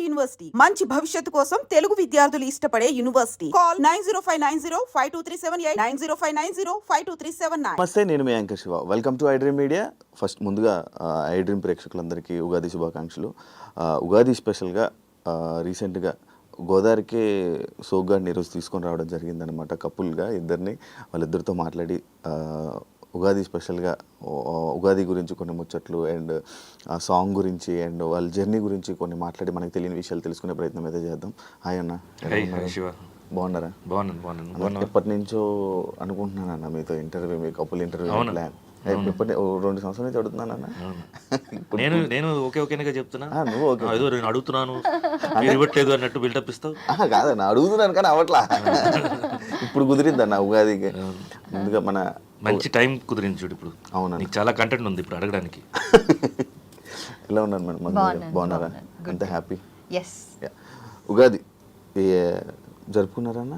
University మంచి భవిష్యత్తు కోసం తెలుగు విద్యార్థులు ఇష్టపడే యూనివర్సిటీ. కాల్ 9059052378 9059052379. నమస్తే, నేను మీ anchor Shiva. Welcome to I dream media. First ముందుగా ఐ డ్రీమ్ ప్రేక్షకులందరికీ ఉగాది శుభాకాంక్షలు. ఉగాది స్పెషల్గా రీసెంట్గా గోదావరికి సోగ్గాడిని ఈరోజు తీసుకొని రావడం జరిగిందనమాట. కపుల్గా ఇద్దరిని, వాళ్ళిద్దరితో మాట్లాడి ఉగాది స్పెషల్గా ఉగాది గురించి కొన్ని ముచ్చట్లు అండ్ ఆ సాంగ్ గురించి అండ్ వాళ్ళ జర్నీ గురించి కొన్ని మాట్లాడి మనకు తెలియని విషయాలు తెలుసుకునే ప్రయత్నం అయితే చేద్దాం. హాయ్ అన్న, బాగున్నారా? బాగున్నాను. ఎప్పటి నుంచో అనుకుంటున్నాను అన్న మీతో ఇంటర్వ్యూ, మీ కపుల్ ఇంటర్వ్యూ ప్లాన్. ఎప్పటి 2 సంవత్సరాల నుంచి అడుగుతున్నాను అన్న. నేను ఓకేగా చెప్తున్నా. నువ్వు ఓకే, ఏదో నేను అడుగుతున్నాను ఇవ్వట్లేదు అన్నట్టు బిల్డప్ ఇస్తావు. కాదన్న, అడుగుతున్నాను కానీ అవట్లా. ఇప్పుడు కుదిరింది అన్న ఉగాదికి. ముందుగా మన మంచి టైం కుదిరింది చూడు ఇప్పుడు. అవునా, నీకు చాలా కంటెంట్ ఉంది ఇప్పుడు అడగడానికి. ఎలా ఉన్నారు మేడం? బాగున్నారా? అంత హ్యాపీ? ఉగాది జరుపుకున్నారా అన్న?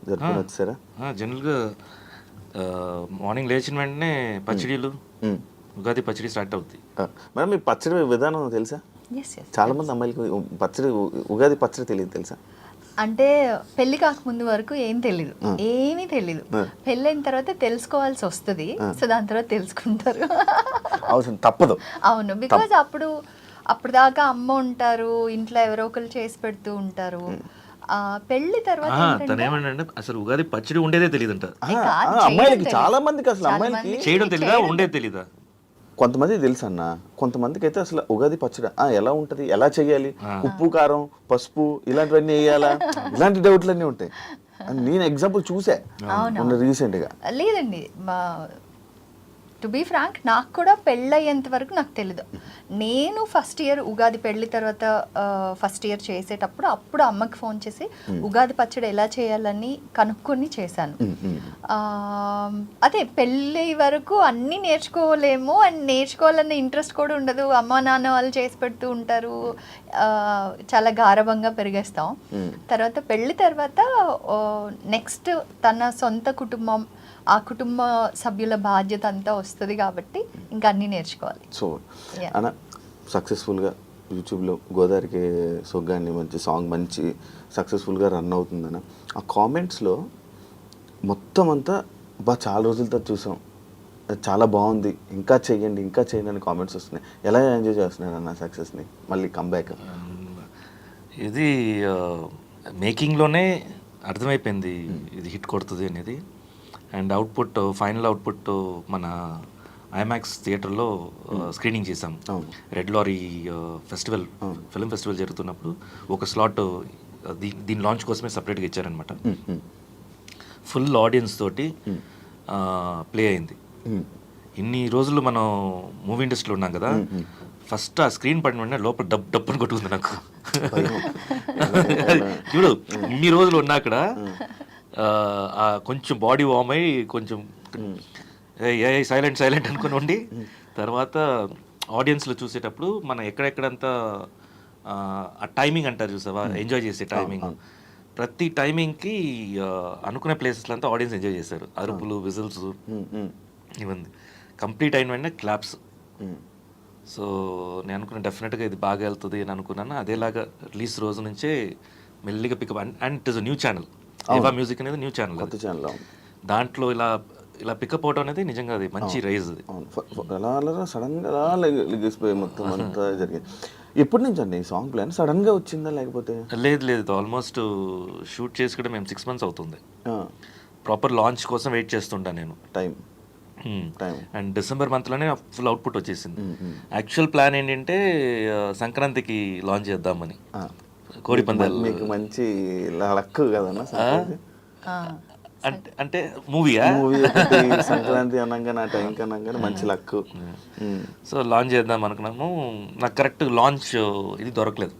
జరుపుకుని వచ్చారా? జనరల్గా మార్నింగ్ లేచిన వెంటనే పచ్చడిలు, ఉగాది పచ్చడి స్టార్ట్ అవుతుంది. మేడం, మీ పచ్చడి విధానం తెలుసా? చాలా మంది అమ్మాయిలకి పచ్చడి, ఉగాది పచ్చడి తెలియదు తెలుసా? అంటే పెళ్లి కాకముందు వరకు ఏమీ తెలీదు. పెళ్ళైన తర్వాత తెలుసుకోవాల్సి వస్తుంది. సో దాని తర్వాత తెలుసుకుంటారు. అవసరం తప్పదు. అవును, బికాజ్ అప్పుడు దాకా అమ్మ ఉంటారు, ఇంట్లో ఎవరో ఒకరు చేసి పెడుతూ ఉంటారు. పెళ్లి తర్వాత తనేమంటే అసలు ఉగాది పచ్చడి ఉండేదే తెలియదంట అమ్మాయిలకి. చాలా మందికి అసలు అమ్మాయిలకి చేయడం తెలీదా, ఉండేది తెలీదా? కొంతమంది తెలుసు అన్న, కొంతమందికి అయితే అసలు ఉగాది పచ్చడి ఎలా ఉంటది, ఎలా చేయాలి, ఉప్పు కారం పసుపు ఇలాంటివన్నీ వేయాలా, ఇలాంటి డౌట్లన్నీ ఉంటాయి. నేను ఎగ్జాంపుల్ చూసా రీసెంట్ గా. లేదండి, టు బీ ఫ్రాంక్, నాకు కూడా పెళ్ళయ్యేంత వరకు నాకు తెలీదు. నేను ఫస్ట్ ఇయర్ ఉగాది పెళ్ళి తర్వాత ఫస్ట్ ఇయర్ చేసేటప్పుడు అప్పుడు అమ్మకి ఫోన్ చేసి ఉగాది పచ్చడి ఎలా చేయాలని కనుక్కొని చేశాను. అదే పెళ్ళి వరకు అన్నీ నేర్చుకోలేము, అండ్ నేర్చుకోవాలన్న ఇంట్రెస్ట్ కూడా ఉండదు. అమ్మ నాన్న వాళ్ళు చేసి పెడుతూ ఉంటారు, చాలా గారభంగా పెరిగేస్తాం. తర్వాత పెళ్ళి తర్వాత నెక్స్ట్ తన సొంత కుటుంబం, ఆ కుటుంబ సభ్యుల బాధ్యత అంతా వస్తుంది కాబట్టి ఇంకా అన్నీ నేర్చుకోవాలి. సో అన్న, సక్సెస్ఫుల్గా యూట్యూబ్లో గోదావరికి సొగ్గాన్ని మంచి సాంగ్ మంచి సక్సెస్ఫుల్గా రన్ అవుతుందన్న. ఆ కామెంట్స్లో మొత్తం అంతా చాలా రోజుల తర్వాత చూసాం, చాలా బాగుంది, ఇంకా చేయండి అని కామెంట్స్ వస్తున్నాయి. ఎలా ఎంజాయ్ చేస్తున్నారు అన్న సక్సెస్ని, మళ్ళీ కంబ్యాక్? ఇది మేకింగ్లోనే అర్థమైపోయింది ఇది హిట్ కొడుతుంది అనేది. అండ్ అవుట్పుట్, ఫైనల్ అవుట్పుట్ మన ఐమాక్స్ థియేటర్లో స్క్రీనింగ్ చేసాం. Red lorry festival, film festival జరుగుతున్నప్పుడు ఒక స్లాట్ దీని లాంచ్ కోసమే సపరేట్గా ఇచ్చారనమాట. ఫుల్ ఆడియన్స్ తోటి ప్లే అయింది. ఇన్ని రోజులు మనం మూవీ ఇండస్ట్రీలో ఉన్నాం కదా, ఫస్ట్ ఆ స్క్రీన్ పడిన వెంటనే లోపల డబ్బని కొట్టుకుంది నాకు. చూడు, ఇన్ని రోజులు ఉన్నా అక్కడ కొంచెం బాడీ వార్మ్ అయ్యి కొంచెం సైలెంట్ అనుకుని ఉండి, తర్వాత ఆడియన్స్లో చూసేటప్పుడు మనం ఎక్కడెక్కడంతా ఆ టైమింగ్ అంటారు చూసావా, ఎంజాయ్ చేసే టైమింగ్, ప్రతి టైమింగ్కి అనుకునే ప్లేసెస్లో అంతా ఆడియన్స్ ఎంజాయ్ చేశారు. అరుపులు, విజిల్స్ ఇవన్నీ కంప్లీట్ అయిన వెంటనే క్లాప్స్. సో నేను అనుకున్న డెఫినెట్గా ఇది బాగా వెళ్తుంది అని అనుకున్నాను. అదేలాగా రిలీజ్ రోజు నుంచే మెల్లిగా pickup. And it is new channel, Eva music అనేది న్యూ ఛానల్. దాంట్లో ఇలా పికప్ అవడం అనేది నిజంగా అది మంచి రైజ్. సడన్గా లెగిసిపోయి మొత్తం అంతా జరిగింది. ఎప్పటి నుంచి అండి ఈ సాంగ్ ప్లాన్? సడన్గా వచ్చిందా లేకపోతే? లేదు, ఆల్మోస్ట్ షూట్ చేసి కూడా మేము 6 months అవుతుంది. ప్రాపర్ లాంచ్ కోసం వెయిట్ చేస్తుంటా నేను. టైం అండ్ డిసెంబర్ మంత్లోనే ఫుల్ అవుట్పుట్ వచ్చేసింది. యాక్చువల్ ప్లాన్ ఏంటంటే సంక్రాంతికి లాంచ్ చేద్దామని. కోడి పందాలు మీకు మంచి లక్ కదన్నా. అంటే మూవీయా, సంక్రాంతి అనగానే ఆ టైంకి అనగానే మంచి లక్. సో లాంచ్ చేద్దాం అనుకున్నాము. నాకు కరెక్ట్ లాంచ్ ఇది దొరకలేదు,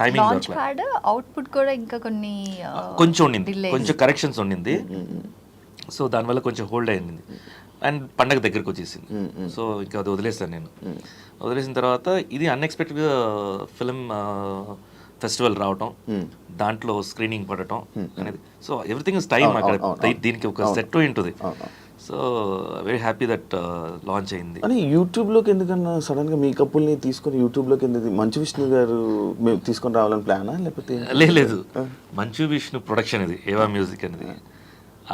టైమింగ్ దొరకలేదు. అవుట్పుట్ కూడా ఇంకా కొంచెం ఉండింది, కొంచెం కరెక్షన్స్ ఉండింది. సో దానివల్ల కొంచెం హోల్డ్ అయింది. అండ్ పండగ దగ్గరకు వచ్చేసింది. సో ఇంకా అది వదిలేసాను నేను. వదిలేసిన తర్వాత ఇది అన్ఎక్స్పెక్టెడ్గా ఫిలిం ఫెస్టివల్ రావటం, దాంట్లో స్క్రీనింగ్ పడటం అనేది. So everything is time. అక్కడ దీనికి ఒక సెట్ ఉంటుంది. So very happy that launch అయింది. అని యూట్యూబ్లోకి ఎందుకన్నా సడన్గా మీ కప్పుల్ని తీసుకొని యూట్యూబ్లోకి ఎందుకు మంచు విష్ణు గారు మేము తీసుకొని రావాలని ప్లానా లేకపోతే? లేదు, మంచు విష్ణు ప్రొడక్షన్ ఇది, ఏవా మ్యూజిక్ అనేది.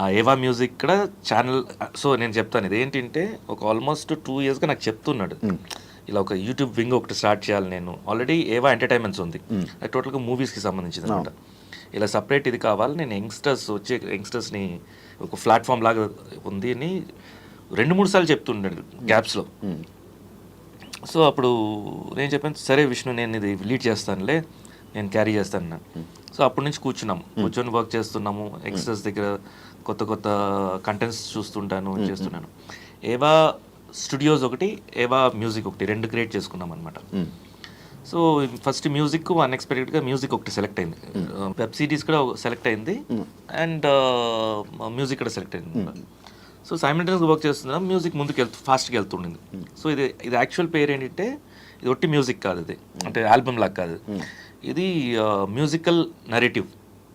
ఆ ఏవా మ్యూజిక్ కూడా ఛానల్. సో నేను చెప్తాను, ఇది ఏంటంటే ఒక ఆల్మోస్ట్ 2 yearsగా నాకు చెప్తున్నాడు ఇలా ఒక యూట్యూబ్ వింగ్ ఒకటి స్టార్ట్ చేయాలి. నేను ఆల్రెడీ ఏవా ఎంటర్టైన్మెంట్స్ ఉంది, అది టోటల్గా మూవీస్కి సంబంధించింది అనమాట. ఇలా సపరేట్ ఇది కావాలి, నేను యంగ్స్టర్స్ని ఒక ప్లాట్ఫామ్ లాగా ఉంది అని 2-3 సార్లు చెప్తుండాడు గ్యాప్స్లో. సో అప్పుడు నేను చెప్పాను, సరే విష్ణు నేను ఇది లీడ్ చేస్తానులే, నేను క్యారీ చేస్తాను. సో అప్పటి నుంచి కూర్చొని వర్క్ చేస్తున్నాము. యంగ్స్టర్స్ దగ్గర కొత్త కొత్త కంటెంట్స్ చూస్తుంటాను, చేస్తున్నాను. ఏవా స్టూడియోస్ ఒకటి, ఏవా మ్యూజిక్ ఒకటి, 2 క్రియేట్ చేసుకున్నాం అనమాట. సో ఫస్ట్ మ్యూజిక్ అన్ఎక్స్పెక్టెడ్గా మ్యూజిక్ ఒకటి సెలెక్ట్ అయింది, వెబ్ సిరీస్ కూడా సెలెక్ట్ అయింది, అండ్ మ్యూజిక్ కూడా సెలెక్ట్ అయింది. సో సైమల్టేనియస్గా వర్క్ చేస్తున్నాం, మ్యూజిక్ ముందుకు ఫాస్ట్గా వెళ్తుండింది. సో ఇది యాక్చువల్ పేరు ఏంటంటే, ఇది ఒట్టి మ్యూజిక్ కాదు, ఇది అంటే ఆల్బమ్ లాగా కాదు, ఇది మ్యూజికల్ నరేటివ్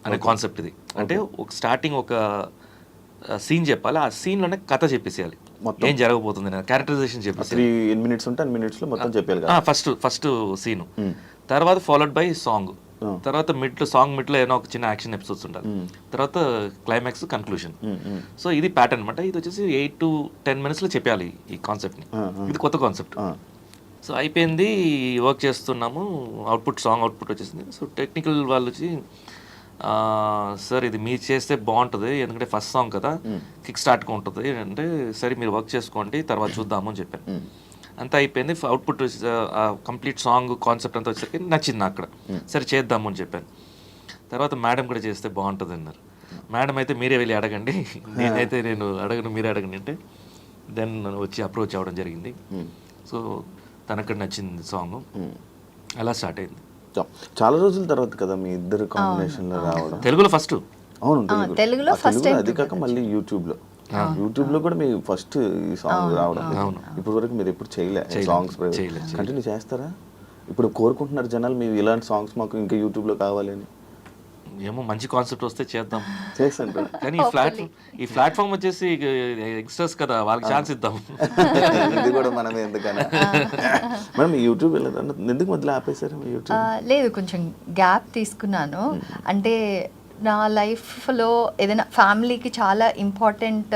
అనే కాన్సెప్ట్. ఇది అంటే ఒక స్టార్టింగ్ ఒక సీన్ చెప్పాలి, ఆ సీన్లోనే కథ చెప్పేసేయాలి, ఏం జరగబోతుంది, క్యారెక్టరైజేషన్ చెప్పేసి 3 minutes ఉంటే 10 minutes మొత్తం చెప్పాలి. ఫస్ట్ సీను, తర్వాత ఫాలోడ్ బై సాంగ్, తర్వాత సాంగ్ మిడ్లో ఏదో ఒక చిన్న యాక్షన్ ఎపిసోడ్స్ ఉండాలి, తర్వాత క్లైమాక్స్, కన్క్లూజన్. సో ఇది ప్యాటర్న్ అనమాట. ఇది వచ్చేసి 8 to 10 minutesలో చెప్పాలి ఈ కాన్సెప్ట్ని. ఇది కొత్త కాన్సెప్ట్. సో అయిపోయింది, వర్క్ చేస్తున్నాము, సాంగ్ అవుట్పుట్ వచ్చేసింది. సో టెక్నికల్ వాళ్ళు వచ్చి, సార్ ఇది మీరు చేస్తే బాగుంటుంది, ఎందుకంటే ఫస్ట్ సాంగ్ కదా, కిక్ స్టార్ట్గా ఉంటుంది అంటే, సరే మీరు వర్క్ చేసుకోండి, తర్వాత చూద్దాము అని చెప్పాను. అంతా అయిపోయింది, అవుట్పుట్ కంప్లీట్ సాంగ్ కాన్సెప్ట్ అంతా వచ్చేసరికి నచ్చింది అక్కడ, సరే చేద్దాము అని చెప్పాను. తర్వాత మేడం కూడా చేస్తే బాగుంటుంది అన్నారు. మేడం అయితే మీరే వెళ్ళి అడగండి, నేను అడగను, మీరే అడగండి అంటే దెన్ వచ్చి అప్రోచ్ అవ్వడం జరిగింది. సో తనక్కడ నచ్చింది సాంగ్, అలా స్టార్ట్ అయింది. చాలా రోజుల తర్వాత కదా మీ ఇద్దరు కాంబినేషన్లో రావడం. తెలుగులో ఫస్ట్. అవును, తెలుగులో ఫస్ట్. అది కాక మళ్ళీ యూట్యూబ్లో కూడా మీ ఫస్ట్ ఈ సాంగ్ రావడం. ఇప్పటి వరకు మీరు ఎప్పుడు చేయలేదు సాంగ్స్, కంటిన్యూ చేస్తారా? ఇప్పుడు కోరుకుంటున్నారు జనాలు, మీరు ఇలాంటి సాంగ్స్ మాకు ఇంకా యూట్యూబ్లో కావాలి అని. ఏమో మంచి కాన్సెప్ట్ వస్తే చేద్దాం, చేస్తాను. కానీ ఈ ప్లాట్ఫామ్ వచ్చేసి యంగ్స్టర్స్ కదా, వాళ్ళకి ఛాన్స్ ఇద్దాం. ఇది కూడా మనమే ఎందుకన్నా. మేడం యూట్యూబ్ ఎందుకు మొదలు ఆపేశారు యూట్యూబ్? లేదు, కొంచెం గ్యాప్ తీసుకున్నాను. అంటే నా లైఫ్లో ఏదైనా ఫ్యామిలీకి చాలా ఇంపార్టెంట్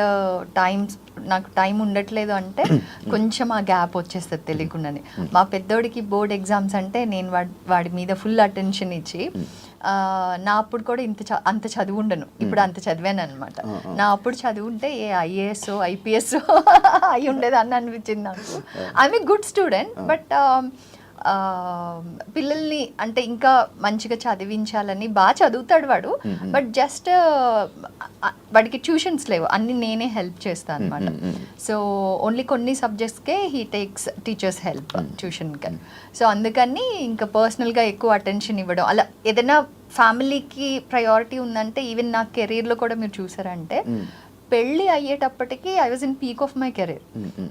నాకు టైం ఉండట్లేదు అంటే కొంచెం ఆ గ్యాప్ వచ్చేస్తుంది తెలియకుండానే. మా పెద్దోడికి బోర్డ్ ఎగ్జామ్స్ అంటే నేను వాడి మీద ఫుల్ అటెన్షన్ ఇచ్చి, నా అప్పుడు కూడా అంత చదువు ఉండను, ఇప్పుడు అంత చదివాను అనమాట. నా అప్పుడు చదువుంటే IAS IPS అయి ఉండేది అని అనిపించింది నాకు. I'm a good student, but పిల్లల్ని అంటే ఇంకా మంచిగా చదివించాలని, బాగా చదువుతాడు వాడు, బట్ జస్ట్ వాడికి ట్యూషన్స్ లేవు, అన్ని నేనే హెల్ప్ చేస్తాను అనమాట. సో ఓన్లీ కొన్ని సబ్జెక్ట్స్కే హీ టేక్స్ టీచర్స్ హెల్ప్ ట్యూషన్కి. సో అందుకని ఇంకా పర్సనల్గా ఎక్కువ అటెన్షన్ ఇవ్వడం, అలా ఏదైనా ఫ్యామిలీకి ప్రయారిటీ ఉందంటే, ఈవెన్ నా కెరీర్లో కూడా మీరు చూసారంటే, పెళ్ళి అయ్యేటప్పటికి I was in peak of my career,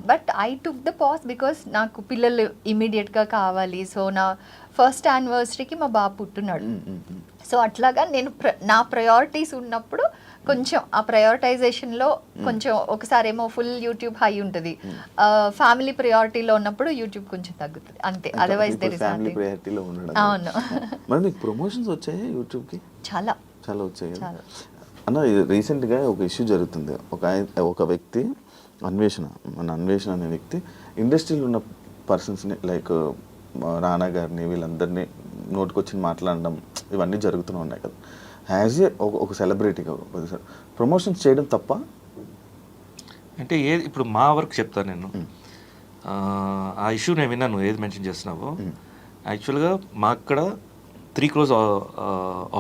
but I took the pause because నాకు పిల్లలు ఇమీడియట్గా కావాలి. సో నా ఫస్ట్ యానివర్సరీకి మా బాబు పుట్టున్నాడు. సో అట్లాగా నేను నా ప్రయారిటీస్ ఉన్నప్పుడు కొంచెం ఆ ప్రయారిటైజేషన్లో కొంచెం ఒకసారి ఏమో ఫుల్ యూట్యూబ్ హై ఉంటుంది, ఫ్యామిలీ ప్రయారిటీలో ఉన్నప్పుడు యూట్యూబ్ కొంచెం తగ్గుతుంది అంతే. Otherwise there is nothing. అవును. మరి మీకు ప్రమోషన్స్ వచ్చాయి యూట్యూబ్కి? చాలా వచ్చాయి అన్న. రీసెంట్గా ఒక ఇష్యూ జరుగుతుంది. ఒక వ్యక్తి మన అన్వేషణ అనే వ్యక్తి ఇండస్ట్రీలో ఉన్న పర్సన్స్ని లైక్ రానా గారిని వీళ్ళందరినీ నోటుకొచ్చి మాట్లాడడం ఇవన్నీ జరుగుతూనే ఉన్నాయి కదా. యాజ్ ఏ ఒక సెలబ్రిటీగా ప్రమోషన్స్ చేయడం తప్ప అంటే ఇప్పుడు మా వర్క్ చెప్తాను నేను. ఆ ఇష్యూ నేను విన్నాను, ఏది మెన్షన్ చేస్తున్నావో. యాక్చువల్గా మా అక్కడ 3 crores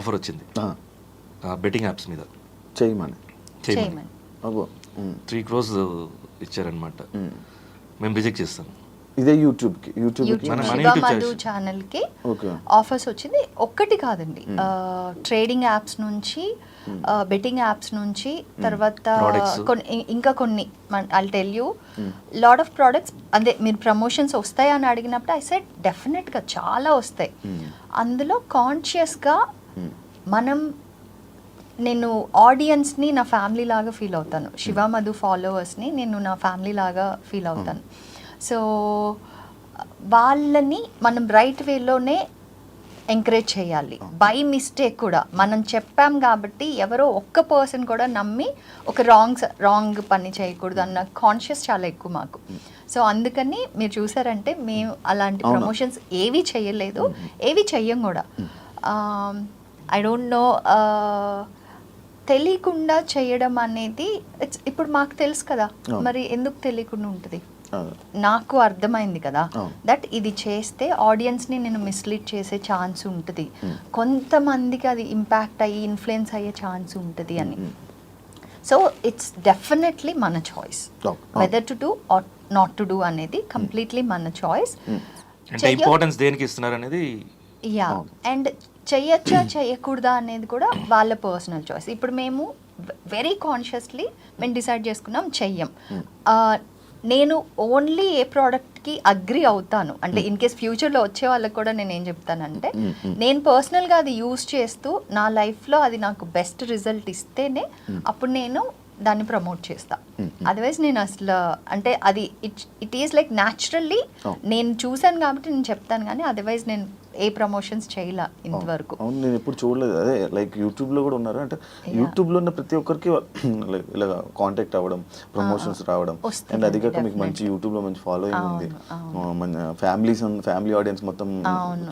ఆఫర్ వచ్చింది బెట్టింగ్ యాప్స్ మీద చేయమని. 3 crores ఇచ్చారనమాట. మేము రిజెక్ట్ చేస్తాం. ఇదే యూట్యూబ్కి మధు ఛానల్కి ఆఫర్స్ వచ్చింది. ఒక్కటి కాదండి, ట్రేడింగ్ యాప్స్ నుంచి, బెట్టింగ్ యాప్స్ నుంచి, తర్వాత ఇంకా కొన్ని I tell you lot of products. అదే మీరు ప్రమోషన్స్ వస్తాయా అని అడిగినప్పుడు ఐ సెడ్ డెఫినెట్గా చాలా వస్తాయి. అందులో కాన్షియస్గా మనం నేను ఆడియన్స్ని నా ఫ్యామిలీ లాగా ఫీల్ అవుతాను. శివ మధు ఫాలోవర్స్ని నేను నా ఫ్యామిలీ లాగా ఫీల్ అవుతాను. సో వాళ్ళని మనం రైట్ వేలోనే ఎంకరేజ్ చేయాలి. బై మిస్టేక్ కూడా మనం చెప్పాం కాబట్టి ఎవరో ఒక్క పర్సన్ కూడా నమ్మి ఒక రాంగ్ పని చేయకూడదు అన్న కాన్షియస్ చాలా ఎక్కువ మాకు. సో అందుకని మీరు చూసారంటే మేము అలాంటి ప్రమోషన్స్ ఏవి చేయలేదు, ఏవి చెయ్యం కూడా. ఐ డోంట్ నో, తెలియకుండా చేయడం అనేది ఇప్పుడు మాకు తెలుసు కదా, మరి ఎందుకు తెలియకుండా ఉంటుంది? నాకు అర్థమైంది కదా దట్ ఇది చేస్తే ఆడియన్స్ని నేను మిస్లీడ్ చేసే ఛాన్స్ ఉంటుంది, కొంతమందికి అది ఇంపాక్ట్ అయ్యి ఇన్ఫ్లుయెన్స్ అయ్యే ఛాన్స్ ఉంటుంది అని. సో ఇట్స్ డెఫినెట్లీ మన choice whether to do or not to do అనేది కంప్లీట్లీ మన చాయిస్. అంటే ఇంపార్టెన్స్ దేనికి ఇస్తున్నారు అనేది. యా, అండ్ చెయ్యొచ్చా చేయకూడదా అనేది కూడా వాళ్ళ పర్సనల్ చాయిస్. ఇప్పుడు మేము వెరీ కాన్షియస్లీ మేము డిసైడ్ చేసుకున్నాం చెయ్యం. నేను ఓన్లీ ఏ ప్రోడక్ట్కి అగ్రి అవుతాను అంటే ఇన్ కేస్ ఫ్యూచర్లో వచ్చే వాళ్ళకి కూడా నేను ఏం చెప్తానంటే, నేను పర్సనల్గా అది యూజ్ చేస్తూ నా లైఫ్లో అది నాకు బెస్ట్ రిజల్ట్ ఇస్తేనే అప్పుడు నేను దాన్ని ప్రమోట్ చేస్తా. అదర్వైజ్ నేను అసలు అంటే అది ఇట్ ఈస్ లైక్ న్యాచురల్లీ నేను చూసాను కాబట్టి నేను చెప్తాను, కానీ అదర్వైజ్ నేను ఏ ప్రమోషన్స్ చేయలే ఇంతవరకు. అవును, నేను ఎప్పుడు చూడలేదు. అదే లైక్ యూట్యూబ్లో కూడా ఉన్నారు అంటే యూట్యూబ్లో ఉన్న ప్రతి ఒక్కరికి ఇలా కాంటాక్ట్ అవ్వడం, ప్రమోషన్స్ రావడం, అండ్ అది కాక మీకు మంచి యూట్యూబ్లో మంచి ఫాలోయింగ్ ఉంది, మన ఫ్యామిలీ ఆడియన్స్ మొత్తం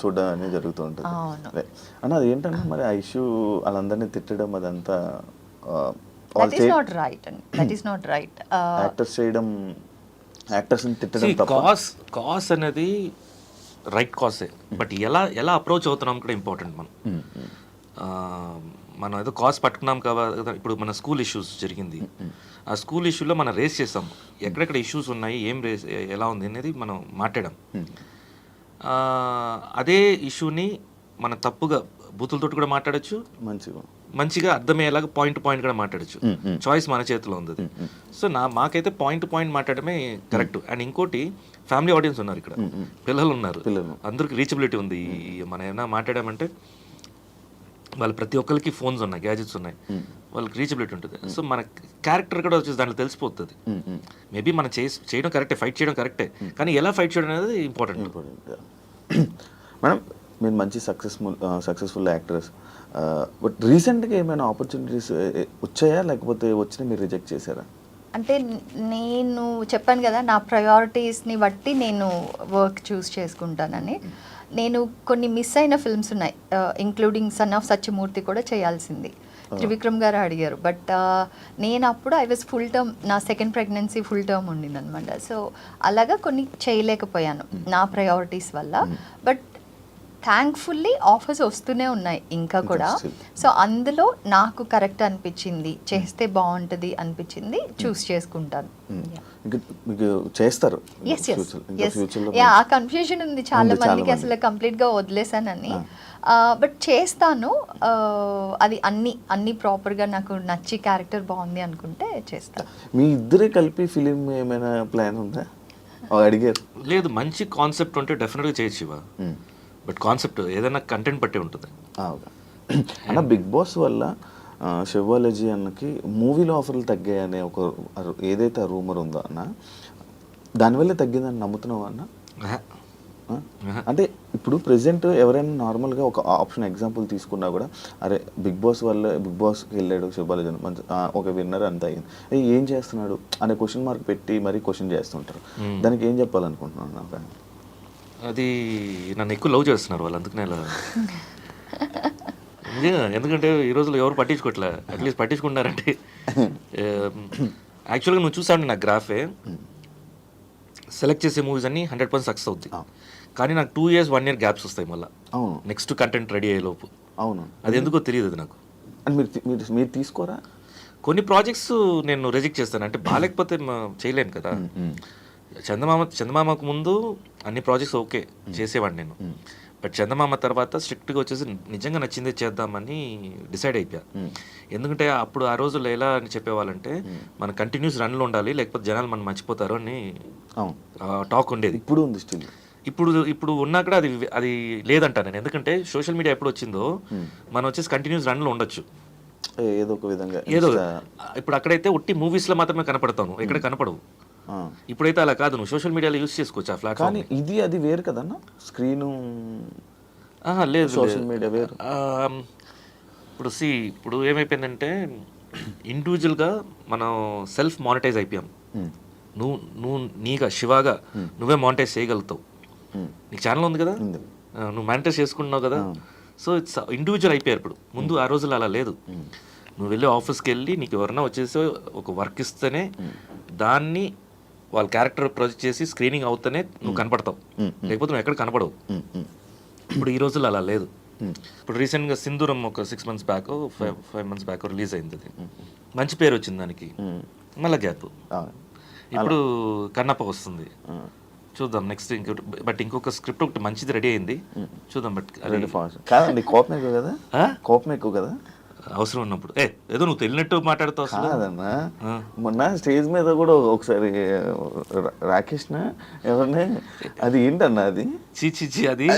చూడడం అనేది జరుగుతూ ఉంటుంది. అన్న అది ఏంటంటే మరి ఆ ఇష్యూ వాళ్ళందరినీ తిట్టడం అదంతా that is not right and that is not right. Actors చేయడం, యాక్టర్స్ని తిట్టడం తప్ప. కాస్ అనేది రైట్ కాసే, బట్ ఎలా అప్రోచ్ అవుతున్నాం కూడా ఇంపార్టెంట్. మనం ఏదో కాస్ పట్టుకున్నాం కదా. ఇప్పుడు మన స్కూల్ ఇష్యూస్ జరిగింది, ఆ స్కూల్ ఇష్యూలో మనం రేస్ చేస్తాం, ఎక్కడెక్కడ ఇష్యూస్ ఉన్నాయి, ఏం రేస్ ఎలా ఉంది అనేది మనం మాట్లాడాం. అదే ఇష్యూని మనం తప్పుగా బూతులతో కూడా మాట్లాడచ్చు, మంచిగా అర్థమయ్యేలాగా పాయింట్ కూడా మాట్లాడచ్చు. చాయిస్ మన చేతిలో ఉంది. సో మాకైతే పాయింట్ మాట్లాడమే కరెక్ట్. అండ్ ఇంకోటి, ఫ్యామిలీ ఆడియన్స్ ఉన్నారు ఇక్కడ, పిల్లలు ఉన్నారు, అందరికి రీచబిలిటీ ఉంది. మనం ఏమైనా మాట్లాడామంటే వాళ్ళు ప్రతి ఒక్కరికి ఫోన్స్ ఉన్నాయి, గ్యాజెట్స్ ఉన్నాయి, వాళ్ళకి రీచబిలిటీ ఉంటుంది. సో మన క్యారెక్టర్ కూడా వచ్చేసి దాంట్లో తెలిసిపోతుంది. మేబీ మనం చేయడం కరెక్టే, ఫైట్ చేయడం కరెక్టే, కానీ ఎలా ఫైట్ చేయడం అనేది ఇంపార్టెంట్. మేడం, మీరు మంచి సక్సెస్ఫుల్ యాక్టర్స్, బట్ రీసెంట్గా ఏమైనా ఆపర్చునిటీస్ వచ్చాయా, లేకపోతే వచ్చినా మీరు రిజెక్ట్ చేశారా? అంటే నేను చెప్పాను కదా, నా ప్రయారిటీస్ని బట్టి నేను వర్క్ చూస్ చేసుకుంటానని. నేను కొన్ని మిస్ అయిన ఫిల్మ్స్ ఉన్నాయి, ఇంక్లూడింగ్ సన్ ఆఫ్ సత్యమూర్తి కూడా చేయాల్సింది. త్రివిక్రమ్ గారు అడిగారు, బట్ నేను అప్పుడు ఐ వాజ్ ఫుల్ టర్మ్, నా సెకండ్ ప్రెగ్నెన్సీ ఫుల్ టర్మ్ ఉండింది అనమాట. సో అలాగా కొన్ని చేయలేకపోయాను నా ప్రయారిటీస్ వల్ల. బట్ థ్యాంక్ఫుల్లీ ఆఫర్స్ వస్తూనే ఉన్నాయి ఇంకా కూడా. సో అందులో నాకు కరెక్ట్ అనిపించింది, చేస్తే బాగుంటుంది అనిపించింది, చూస్ చేసుకుంటాను. చేస్తారు. ఆ కన్ఫ్యూజన్ ఉంది చాలా మందికి, అసలు కంప్లీట్గా వదిలేసానని. బట్ చేస్తాను, అది అన్ని ప్రాపర్గా నాకు నచ్చి క్యారెక్టర్ బాగుంది అనుకుంటే చేస్తాను. మీ ఇద్దరే కలిపి ఫిలిం ఏమైనా ప్లాన్ ఉందా? అడిగారు. లేదు, మంచి కాన్సెప్ట్ ఉంటే డెఫినెట్గా చేయొచ్చు, బట్ కాన్సెప్ట్ ఏదైనా కంటెంట్ బట్టే ఉంటుంది. అన్న, బిగ్ బాస్ వల్ల శివాలజీ అన్నకి మూవీలో ఆఫర్లు తగ్గాయనే ఒక ఏదైతే రూమర్ ఉందో అన్న, దానివల్ల తగ్గిందని నమ్ముతున్నావా అన్న? అంటే ఇప్పుడు ప్రెసెంట్ ఎవరైనా నార్మల్గా ఒక ఆప్షన్ ఎగ్జాంపుల్ తీసుకున్నా కూడా, అరే బిగ్ బాస్కి వెళ్ళాడు శివాలజీ అని, మంచి ఒక విన్నర్ అంత అయింది, ఏం చేస్తున్నాడు అనే క్వశ్చన్ మార్క్ పెట్టి మరీ క్వశ్చన్ చేస్తుంటారు. దానికి ఏం చెప్పాలనుకుంటున్నాను నాకు? అది నన్ను ఎక్కువ లవ్ చేస్తున్నారు వాళ్ళు, అందుకనే అలా. ఎందుకంటే ఈ రోజుల్లో ఎవరు పట్టించుకోవట్లే, అట్లీస్ట్ పట్టించుకుంటారంటే. యాక్చువల్గా నువ్వు చూసావు నా గ్రాఫే, సెలెక్ట్ చేసే మూవీస్ అన్ని 100% సక్సెస్ అవుతాయి, కానీ నాకు 2 years 1 year గ్యాప్స్ వస్తాయి మళ్ళీ నెక్స్ట్ కంటెంట్ రెడీ అయ్యే లోపు. అవును, అది ఎందుకో తెలియదు అది నాకు. మీరు తీసుకోరా? కొన్ని ప్రాజెక్ట్స్ నేను రిజెక్ట్ చేస్తాను, అంటే బాగాలేకపోతే చేయలేను కదా. చందమామకు ముందు అన్ని ప్రాజెక్ట్స్ ఓకే చేసేవాడిని నేను, బట్ చందమామ తర్వాత స్ట్రిక్ట్గా వచ్చేసి నిజంగా నచ్చిందే చేద్దామని డిసైడ్ అయిపోయా. ఎందుకంటే అప్పుడు ఆ రోజుల్లో ఎలా అని చెప్పేవాళ్ళంటే, మన కంటిన్యూస్ రన్లో ఉండాలి, లేకపోతే జనాలు మనం మర్చిపోతారు అని టాక్ ఉండేది. ఇప్పుడు ఉంది స్టిల్. ఇప్పుడు ఉన్నా కూడా అది లేదంట నేను. ఎందుకంటే సోషల్ మీడియా ఎప్పుడు వచ్చిందో మనం వచ్చేసి కంటిన్యూస్ రన్లో ఉండొచ్చు. ఏదో ఒక విధంగా ఏదో Insta, ఇప్పుడు అక్కడైతే ఒట్టి మూవీస్లో మాత్రమే కనపడతాను, ఎక్కడ కనపడవు. ఆ. ఇప్పుడైతే అలా కాదు, నువ్వు సోషల్ మీడియాలో యూస్ చేసుకోవచ్చు ఆ ప్లాట్ఫామ్. కానీ ఇది అది వేరు కదన్న, స్క్రీను లేదు సోషల్ మీడియా వేరు. ఇప్పుడు ఏమైపోయిందంటే ఇండివిజువల్గా మనం సెల్ఫ్ మానిటైజ్ అయిపోయాం. నువ్వు నీగా శివాగా నువ్వే మానిటైజ్ చేయగలుగుతావు. నీకు ఛానల్ ఉంది కదా, నువ్వు మానిటైజ్ చేసుకుంటున్నావు కదా. సో ఇట్స్ ఇండివిజువల్ అయిపోయారు ఇప్పుడు. ముందు ఆ రోజుల్లో అలా లేదు. నువ్వు వెళ్ళి ఆఫీస్కి వెళ్ళి నీకు ఎవరన్నా వచ్చేసి ఒక వర్క్ ఇస్తేనే దాన్ని వాళ్ళ క్యారెక్టర్ ప్రొజెక్ట్ చేసి స్క్రీనింగ్ అవుతూనే నువ్వు కనపడతావు, లేకపోతే నువ్వు ఎక్కడ కనపడవు. ఇప్పుడు ఈ రోజుల్లో అలా లేదు. ఇప్పుడు రీసెంట్గా సింధూరం ఒక 6 months back 5 months back release అయింది. అది మంచి పేరు వచ్చింది దానికి, మళ్ళీ గ్యాప్. ఇప్పుడు కన్నప్ప వస్తుంది, చూద్దాం నెక్స్ట్. ఇంకొక స్క్రిప్ట్ ఒకటి మంచిది రెడీ అయింది, చూద్దాం. బట్ కాదండి, కోపం ఎక్కువ కదా, కోపం ఎక్కువ కదా అవసరం ఉన్నప్పుడు. ఏదో నువ్వు తెలియనట్టు మాట్లాడుతావు అసలు. కాదన్నా, మొన్న స్టేజ్ మీద కూడా ఒకసారి రాకేష్ ఎవరిని, అది ఏంటన్నా అది, చీ అది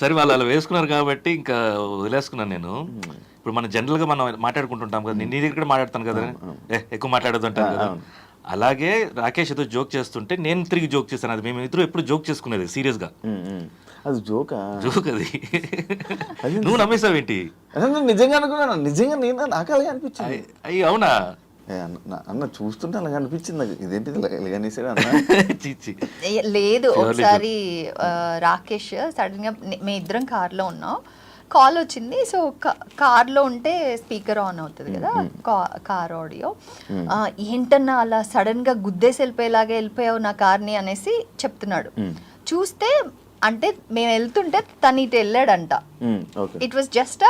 సరే వాళ్ళు అలా వేసుకున్నారు కాబట్టి ఇంకా వదిలేసుకున్నాను నేను. ఇప్పుడు మనం జనరల్గా మనం మాట్లాడుకుంటుంటాం కదా, నీ దగ్గర కూడా మాట్లాడతాను కదా, ఎక్కువ మాట్లాడదు అంటాను కదా. అలాగే రాకేష్ ఏదో జోక్ చేస్తుంటే నేను తిరిగి జోక్ చేశాను. అది మేము ఇద్దరు ఎప్పుడు జోక్ చేసుకునేది సీరియస్గా. అది జోకా? జోక్ అది. నువ్వు నమ్మేసావేంటి? నిజంగా అనుకున్నాను, నిజంగా నేను నాకు అలాగే అనిపించింది. అయ్యి అవునా? అన్న చూస్తుంటే అలాగే అనిపించింది నాకు, ఇదేంటి ఇలాగనేసాడు అన్న. చీచి లేదు, ఒకసారి రాకేష్ సడన్ గా మేము ఇద్దరం కార్లో ఉన్నాం, కాల్ వచ్చింది. సో కార్లో ఉంటే స్పీకర్ ఆన్ అవుతుంది కదా, కార్ ఆడియో. ఏంటన్నా అలా సడన్ గా గుద్దేసి వెళ్ళిపోయావు నా కార్ని అనేసి చెప్తున్నాడు. చూస్తే అంటే మేము వెళ్తుంటే తను ఇటు వెళ్ళాడంట. ఇట్ వాస్ జస్ట్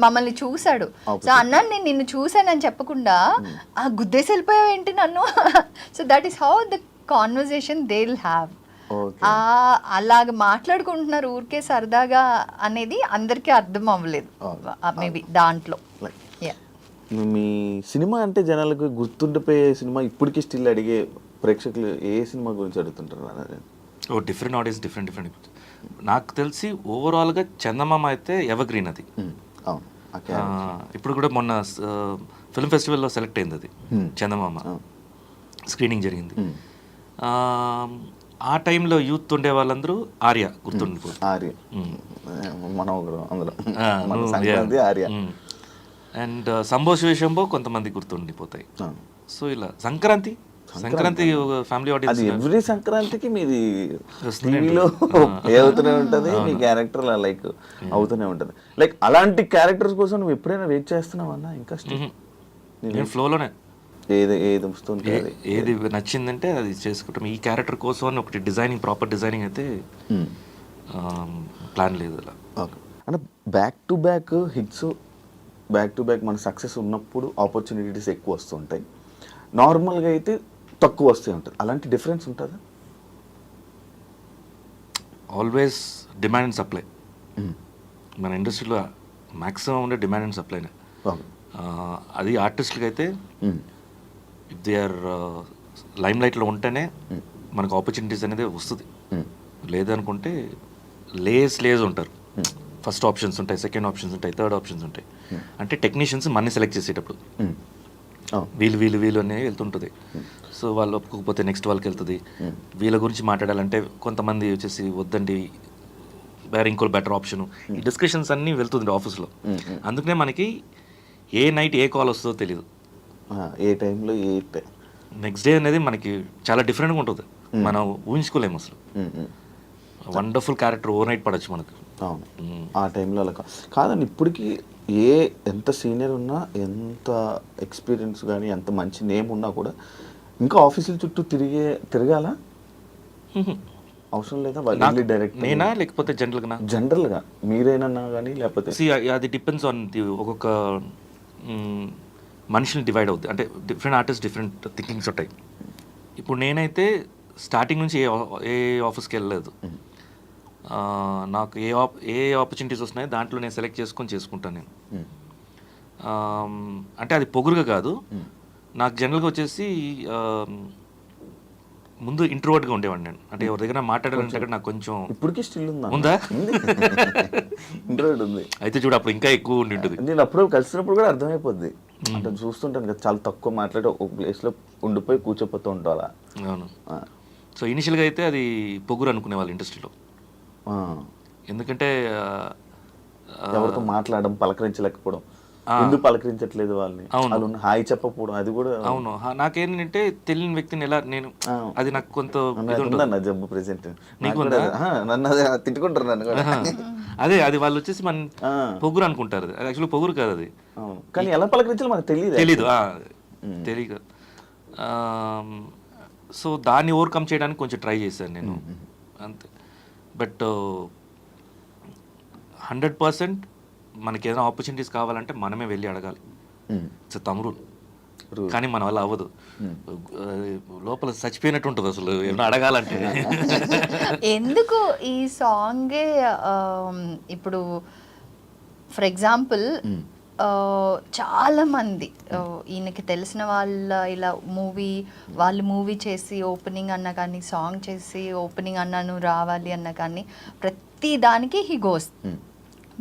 మమ్మల్ని చూసాడు. సో అన్నా నేను నిన్ను చూసానని చెప్పకుండా ఆ గుద్దేసి వెళ్ళిపోయావు ఏంటి నన్ను. So that is how the conversation they will have. అలాగ మాట్లాడుకుంటున్నారు ఊరికే సరదాగా అనేది అందరికీ అర్థం అవ్వలేదు మేబీ దాంట్లో. మీ సినిమా అంటే జనాలకు గుర్తుండిపోయే సినిమా, ఇప్పటికీ స్టిల్ అడిగే ప్రేక్షకులు ఏ సినిమా గురించి అడుగుతుంటారు అన్నది? డిఫరెంట్ ఆడియన్స్, డిఫరెంట్ నాకు తెలిసి ఓవరాల్గా చందమామ అయితే ఎవర్ గ్రీన్. అది ఇప్పుడు కూడా మొన్న ఫిల్మ్ ఫెస్టివల్లో సెలెక్ట్ అయింది అది, చందమామ స్క్రీనింగ్ జరిగింది. ఆ టైంలో యూత్ ఉండే వాళ్ళందరూ ఆర్య గుర్తుండిపోతుంది. ఆర్య అండ్ సంభోశివేశంబో కొంతమంది గుర్తుండిపోతాయి. సో ఇలా సంక్రాంతి ఫ్యామిలీ ఆడియన్స్ ఎవ్రీ సంక్రాంతికి మీది టీవీలో అవుతూనే ఉంటుంది, మీ క్యారెక్టర్ లైక్ అవుతూనే ఉంటుంది. లైక్ అలాంటి క్యారెక్టర్స్ కోసం నువ్వు ఎప్పుడైనా వెయిట్ చేస్తున్నావన్నా? ఇంకా నేను ఫ్లోలోనే ఏది వస్తుంది, ఏది నచ్చిందంటే అది చేసుకుంటాం. ఈ క్యారెక్టర్ కోసం అని ఒకటి డిజైనింగ్, ప్రాపర్ డిజైనింగ్ అయితే ప్లాన్ లేదు అలా. ఓకే అంటే back to back hits, back to back మన సక్సెస్ ఉన్నప్పుడు ఆపర్చునిటీస్ ఎక్కువ వస్తుంటాయి, నార్మల్గా అయితే తక్కువ వస్తూ ఉంటుంది. అలాంటి డిఫరెన్స్ ఉంటుందా? Always demand and supply. మన ఇండస్ట్రీలో మ్యాక్సిమం ఉండే డిమాండ్ అండ్ సప్లైనే. అది ఆర్టిస్టులకి అయితే ఇఫ్ దే ఆర్ లైమ్ లైట్లో ఉంటేనే మనకు ఆపర్చునిటీస్ అనేది వస్తుంది. లేదనుకుంటే లేజ్ ఉంటారు. ఫస్ట్ ఆప్షన్స్ ఉంటాయి, సెకండ్ ఆప్షన్స్ ఉంటాయి, థర్డ్ ఆప్షన్స్ ఉంటాయి. అంటే టెక్నీషియన్స్ మన్ని సెలెక్ట్ చేసేటప్పుడు వీళ్ళు అనేవి వెళ్తుంటుంది. సో వాళ్ళు ఒప్పుకోకపోతే నెక్స్ట్ వాళ్ళకి వెళ్తుంది. వీళ్ళ గురించి మాట్లాడాలంటే కొంతమంది వచ్చేసి వద్దండి, వేరే ఇంకో బెటర్ ఆప్షన్. ఈ డిస్కషన్స్ అన్నీ వెళ్తుంది ఆఫీస్లో. అందుకనే మనకి ఏ నైట్ ఏ కాల్ వస్తుందో తెలియదు, ఏ టైంలో నెక్స్ట్ డే అనేది మనకి చాలా డిఫరెంట్గా ఉంటుంది. మనం ఊహించుకోలేము అసలు. వండర్ఫుల్ క్యారెక్టర్ ఓవర్ నైట్ పడచ్చు మనకు. ఆ టైంలో అలా కాదండి. ఇప్పటికీ ఎంత సీనియర్ ఉన్నా, ఎంత ఎక్స్పీరియన్స్ కానీ, ఎంత మంచి నేమ్ ఉన్నా కూడా ఇంకా ఆఫీసుల చుట్టూ తిరగాల అవసరం లేదా? డైరెక్ట్ నేనా లేకపోతే జనరల్గా మీరేనన్నా కానీ, లేకపోతే అది డిపెండ్స్ ఆన్ ది ఒక్కొక్క మనిషిని డివైడ్ అవుతుంది. అంటే డిఫరెంట్ ఆర్టిస్ట్ డిఫరెంట్ థింకింగ్స్ ఉంటాయి. ఇప్పుడు నేనైతే స్టార్టింగ్ నుంచి ఏ ఆఫీస్కి వెళ్ళలేదు. నాకు ఏ ఆపర్చునిటీస్ వస్తున్నాయో దాంట్లో నేను సెలెక్ట్ చేసుకుంటాను నేను. అంటే అది పొగురుగా కాదు. నాకు జనరల్గా వచ్చేసి ముందు ఇంట్రోవర్ట్గా ఉండేవాడిని నేను. అంటే ఎవరి దగ్గర మాట్లాడాలంటే అక్కడ నాకు కొంచెం ఇప్పటికీ స్టిల్ ఉందా? ఇంట్రోవర్ట్ ఉంది అయితే చూడు, అప్పుడు ఇంకా ఎక్కువ ఉండి ఉంటుంది. నేను అప్పుడు కలిసినప్పుడు కూడా అర్థమైపోద్ది. అంటే చూస్తుంటాను కదా, చాలా తక్కువ మాట్లాడి ఒక ప్లేస్లో ఉండిపోయి కూర్చోపోతూ ఉంటాం అలా. అవును. సో ఇనిషియల్గా అయితే అది పొగురు అనుకునే వాళ్ళు ఇండస్ట్రీలో. ఆ. ఎందుకంటే ఎవరితో మాట్లాడడం, పలకరించలేకపోవడం, ఎందుకు పలకరించట్లేదు వాళ్ళని, వాళ్ళు హాయ్ చెప్పకపోవడం, అది కూడా. అవును. నాకేంటంటే తెలియని వ్యక్తిని ఎలా నేను, అది నాకు కొంత ఉందన్న జబ్బు ప్రెసెంట్. నన్ను అదే తిట్టుకుంటారు నన్ను కూడా. అదే అది వాళ్ళు వచ్చేసి మన పొగురు అనుకుంటారు. అది యాక్చువల్లీ పొగురు కాదు అది. కానీ ఎలా పలకరించాలో మనకు తెలీదు. తెలియదు. సో దాన్ని ఓవర్కమ్ చేయడానికి కొంచెం ట్రై చేశాను నేను అంతే. బట్ 100% మనకి ఏదైనా ఆపర్చునిటీస్ కావాలంటే మనమే వెళ్ళి అడగాలి. ఇట్స్ తమ్ముడు, కానీ మన వల్ల అవ్వదు. లోపల చచ్చిపోయినట్టు ఉంటుంది అసలు ఏమైనా అడగాలంటే. ఎందుకు ఈ సాంగే ఇప్పుడు ఫర్ ఎగ్జాంపుల్ చాలా మంది ఈయనకి తెలిసిన వాళ్ళ ఇలా వాళ్ళు మూవీ చేసి ఓపెనింగ్ అన్నా కానీ, సాంగ్ చేసి ఓపెనింగ్ అన్నాను రావాలి అన్నా కానీ, ప్రతి దానికి హీ గోస్.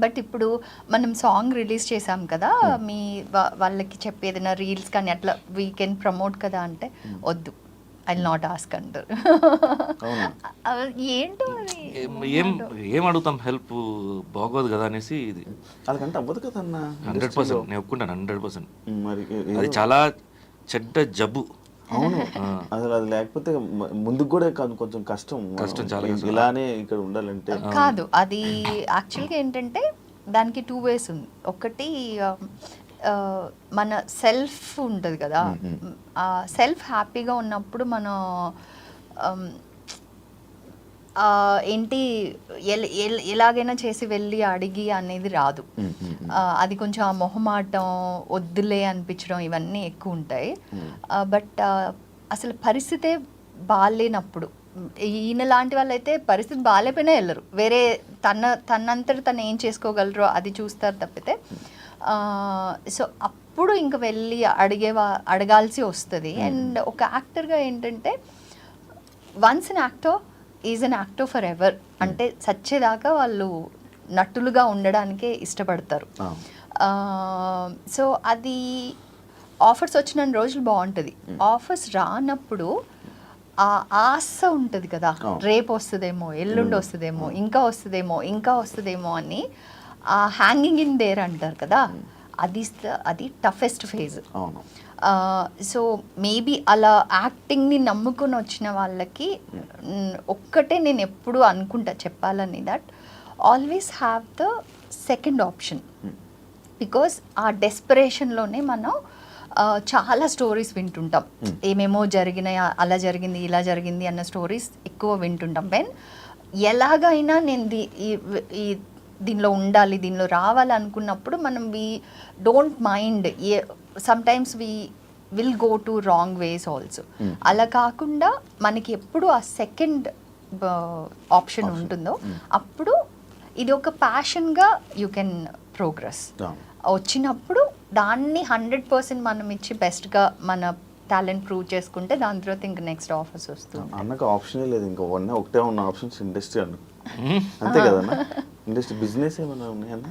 బట్ ఇప్పుడు మనం సాంగ్ రిలీజ్ చేసాం కదా, మీ వాళ్ళకి చెప్పేదైనా రీల్స్ కానీ అట్లా వీ కెన్ ప్రమోట్ కదా అంటే వద్దు, ఐ విల్ నాట్ ఆస్క్ అంటారు. ఏంటో ఏం అడుగుతాం, హెల్ప్ బాగోదు కదా అనేసి. ఇది అలాగంటే అవ్వదు కదా అన్న. 100% నేను ఒప్పుకుంటాను. 100% అది చాలా చెడ్డ జబ్బు. అవును. అసలు అది లేకపోతే ముందుకు కూడా కొంచెం కష్టం చాలా. ఇలానే ఇక్కడ ఉండాలంటే కాదు. అది యాక్చువల్గా ఏంటంటే దానికి 2 ways ఉంది. ఒకటి మన సెల్ఫ్ ఉంటుంది కదా, ఆ సెల్ఫ్ హ్యాపీగా ఉన్నప్పుడు మనం ఏంటి ఎలాగైనా చేసి వెళ్ళి అడిగి అనేది రాదు. అది కొంచెం ఆ మొహమాటం, వద్దులే అనిపించడం ఇవన్నీ ఎక్కువ ఉంటాయి. బట్ అసలు పరిస్థితే బాగాలేనప్పుడు, ఈయన లాంటి వాళ్ళు అయితే పరిస్థితి బాగాలేపోయినా వెళ్ళరు, వేరే తనంతట తను ఏం చేసుకోగలరో అది చూస్తారు తప్పితే. సో అప్పుడు ఇంక వెళ్ళి అడగాల్సి వస్తుంది. అండ్ ఒక యాక్టర్గా ఏంటంటే once an actor is an actor for ever. అంటే సచ్చేదాకా వాళ్ళు నటులుగా ఉండడానికే ఇష్టపడతారు. సో అది ఆఫర్స్ వచ్చిన రోజులు బాగుంటుంది. ఆఫర్స్ రానప్పుడు ఆ ఆశ ఉంటుంది కదా, రేపు వస్తుందేమో, ఎల్లుండి వస్తుందేమో, ఇంకా వస్తుందేమో అని ఆ హ్యాంగింగ్ ఇన్ దేర్ అంటారు కదా, అది టఫెస్ట్ ఫేజ్. సో మేబీ అలా యాక్టింగ్ని నమ్ముకొని వచ్చిన వాళ్ళకి ఒక్కటే నేను ఎప్పుడు అనుకుంటా చెప్పాలని, that always have the second option. Because ఆ డెస్పరేషన్లోనే మనం చాలా స్టోరీస్ వింటుంటాం. ఏమేమో జరిగినాయి, అలా జరిగింది, ఇలా జరిగింది అన్న స్టోరీస్ ఎక్కువ వింటుంటాం. వెన్ ఎలాగైనా నేను దీనిలో ఉండాలి, దీనిలో రావాలి అనుకున్నప్పుడు మనం we don't mind, sometimes we will go to wrong ways also. అలా కాకుండా మనకి ఎప్పుడు ఆ సెకండ్ ఆప్షన్ ఉంటుందో అప్పుడు ఇది ఒక ప్యాషన్గా యూ కెన్ ప్రోగ్రెస్. వచ్చినప్పుడు దాన్ని 100% మనం ఇచ్చి బెస్ట్గా మన టాలెంట్ ప్రూవ్ చేసుకుంటే దాని తర్వాత ఇంకా నెక్స్ట్ ఆఫర్స్ వస్తుంది. అన్నకు ఆప్షనే లేదు, ఇంకా ఒకటే ఉన్న ఆప్షన్స్ ఇండస్ట్రీ అన్న. అంతే కదన్నా. ఇండస్ట్రీ బిజినెస్ ఏమైనా ఉన్నాయన్న?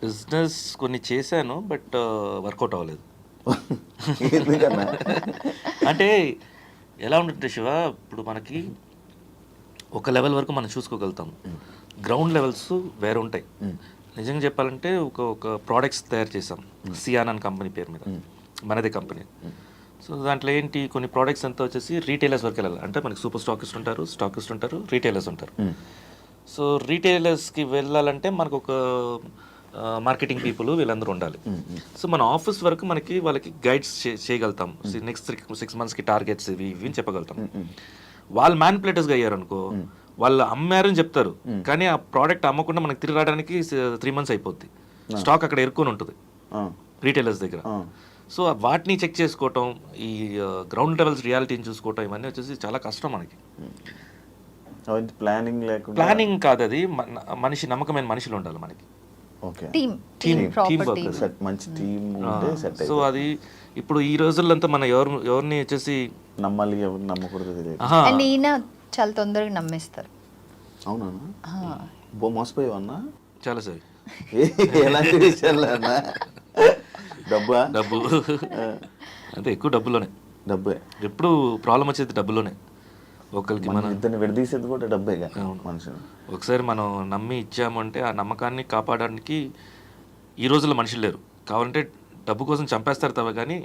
బిజినెస్ కొన్ని చేశాను, బట్ వర్కౌట్ అవ్వలేదు. ఎందుకన్నా? అంటే ఎలా ఉంటుంది శివ, ఇప్పుడు మనకి ఒక లెవెల్ వరకు మనం చూసుకోగలుగుతాం, గ్రౌండ్ లెవెల్స్ వేరే ఉంటాయి. నిజంగా చెప్పాలంటే ఒక ప్రోడక్ట్స్ తయారు చేసాం సియాన్ అని కంపెనీ పేరు మీద, మనదే కంపెనీ. సో దాంట్లో ఏంటి, కొన్ని ప్రోడక్ట్స్ అంతా వచ్చేసి రీటైలర్స్ వరకు వెళ్ళాలి. అంటే మనకి సూపర్ స్టాకిస్ట్ ఉంటారు, రీటైలర్స్ ఉంటారు. సో రీటైలర్స్కి వెళ్ళాలంటే మనకు ఒక మార్కెటింగ్ పీపుల్ వీళ్ళందరూ ఉండాలి. సో మన ఆఫీస్ వరకు వాళ్ళకి గైడ్స్ చేయగలుగుతాం. నెక్స్ట్ 6 monthsకి టార్గెట్స్ ఇవి చెప్పగలుగుతాం. వాళ్ళు మ్యానిపులేటర్స్గా అయ్యారు అనుకో, వాళ్ళు అమ్మారని చెప్తారు, కానీ ఆ ప్రోడక్ట్ అమ్మకుండా మనకి తిరిగి రావడానికి 3 months అయిపోద్ది. స్టాక్ అక్కడ ఎరుకొని ఉంటుంది రీటైలర్స్ దగ్గర. సో వాటిని చెక్ చేసుకోవటం, ఈ గ్రౌండ్ లెవెల్స్ రియాలిటీని చూసుకోవటం, ఇవన్నీ వచ్చేసి చాలా కష్టం మనకి. ప్లానింగ్ కాదు అది, మనిషి నమ్మకమైన మనుషులు ఉండాలి మనకి. సో అది ఇప్పుడు ఈ రోజుల్లో మనం ఎవరిని వచ్చేసి నమ్మాలి, ఎవరు నమ్మకూడదు. ఈయన చాలా తొందరగా నమ్మేస్తారు. అవునా? మోసపోయావన్నా చాలా సార్. ఎలాంటి విషయాలు అన్నా? డబ్బా డబ్బు అంటే ఎక్కువ డబ్బులోనే, డబ్బే. ఎప్పుడు ప్రాబ్లం వచ్చేది డబ్బులోనే. ఒకరికి మన మనం ఇద్దరిని విడదీసేది కూడా డబ్బేగా అవును. మనుషులు. ఒకసారి మనం నమ్మి ఇచ్చామంటే ఆ నమ్మకాన్ని కాపాడడానికి ఈ రోజుల్లో మనుషులు లేరు. కావాలంటే డబ్బు కోసం చంపేస్తారు తప్ప కానీ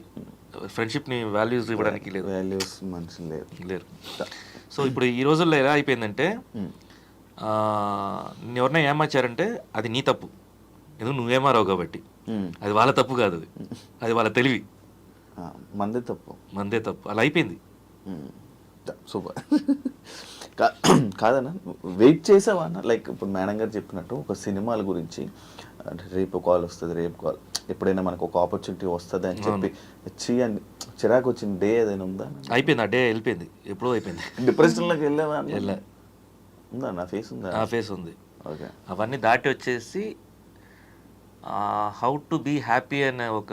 ఫ్రెండ్షిప్ని వాల్యూస్ ఇవ్వడానికి లేదు, వాల్యూస్ మనుషులు లేరు. లేరు. సో ఇప్పుడు ఈ రోజుల్లో ఎలా అయిపోయిందంటే ఎవరైనా ఏమార్చారంటే అది నీ తప్పు, ఎందుకు నువ్వేమారావు కాబట్టి. అది వాళ్ళ తప్పు కాదు, అది వాళ్ళ తెలివి, మందే తప్పు, మందే తప్పు. అలా అయిపోయింది. సూపర్. కాదన్నా, వెయిట్ చేసావా అన్న? లైక్ ఇప్పుడు మేడం గారు చెప్పినట్టు ఒక సినిమాల గురించి అంటే రేపు కాల్ వస్తుంది, రేపు కాల్, ఎప్పుడైనా మనకు ఒక ఆపర్చునిటీ వస్తుంది అని చెప్పి చెయ్యండి చిరాకు వచ్చిన డే ఏదైనా ఉందా? అయిపోయింది, ఆ డే వెళ్ళిపోయింది, ఎప్పుడో అయిపోయింది. డిప్రెషన్లోకి వెళ్ళావా? వెళ్ళా. ఉందా నా ఫేస్ ఉందా? ఆ ఫేస్ ఉంది. ఓకే. అవన్నీ దాటి వచ్చేసి హౌ టు బీ హ్యాపీ అనే ఒక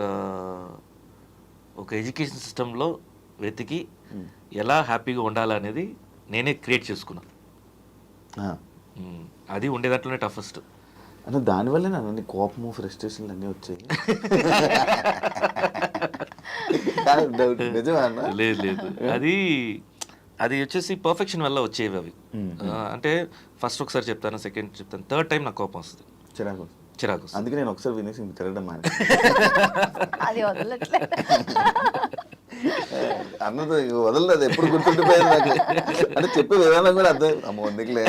ఎడ్యుకేషన్ సిస్టంలో వెతికి ఎలా హ్యాపీగా ఉండాలనేది నేనే క్రియేట్ చేసుకున్నా. అది ఉండే దాంట్లోనే టఫెస్ట్. అంటే దానివల్లే అన్ని కోపము ఫ్రస్ట్రేషన్లు అన్నీ వచ్చాయి. నిజమా అన్న? లేదు లేదు, అది వచ్చేసి పర్ఫెక్షన్ వల్ల వచ్చేవి అవి. అంటే ఫస్ట్ ఒకసారి చెప్తాను, సెకండ్ చెప్తాను, థర్డ్ టైం నాకు కోపం వస్తుంది, చిరాకు వస్తుంది. అందుకే నేను ఒకసారి వినేసి తిరగడం అది వదలట్లేదు. అన్నది వదలలేదు, ఎప్పుడు గుర్తుండిపోయారు నాకు. అంటే చెప్పే విధానం కూడా అర్థం అమ్మ వందుకులే.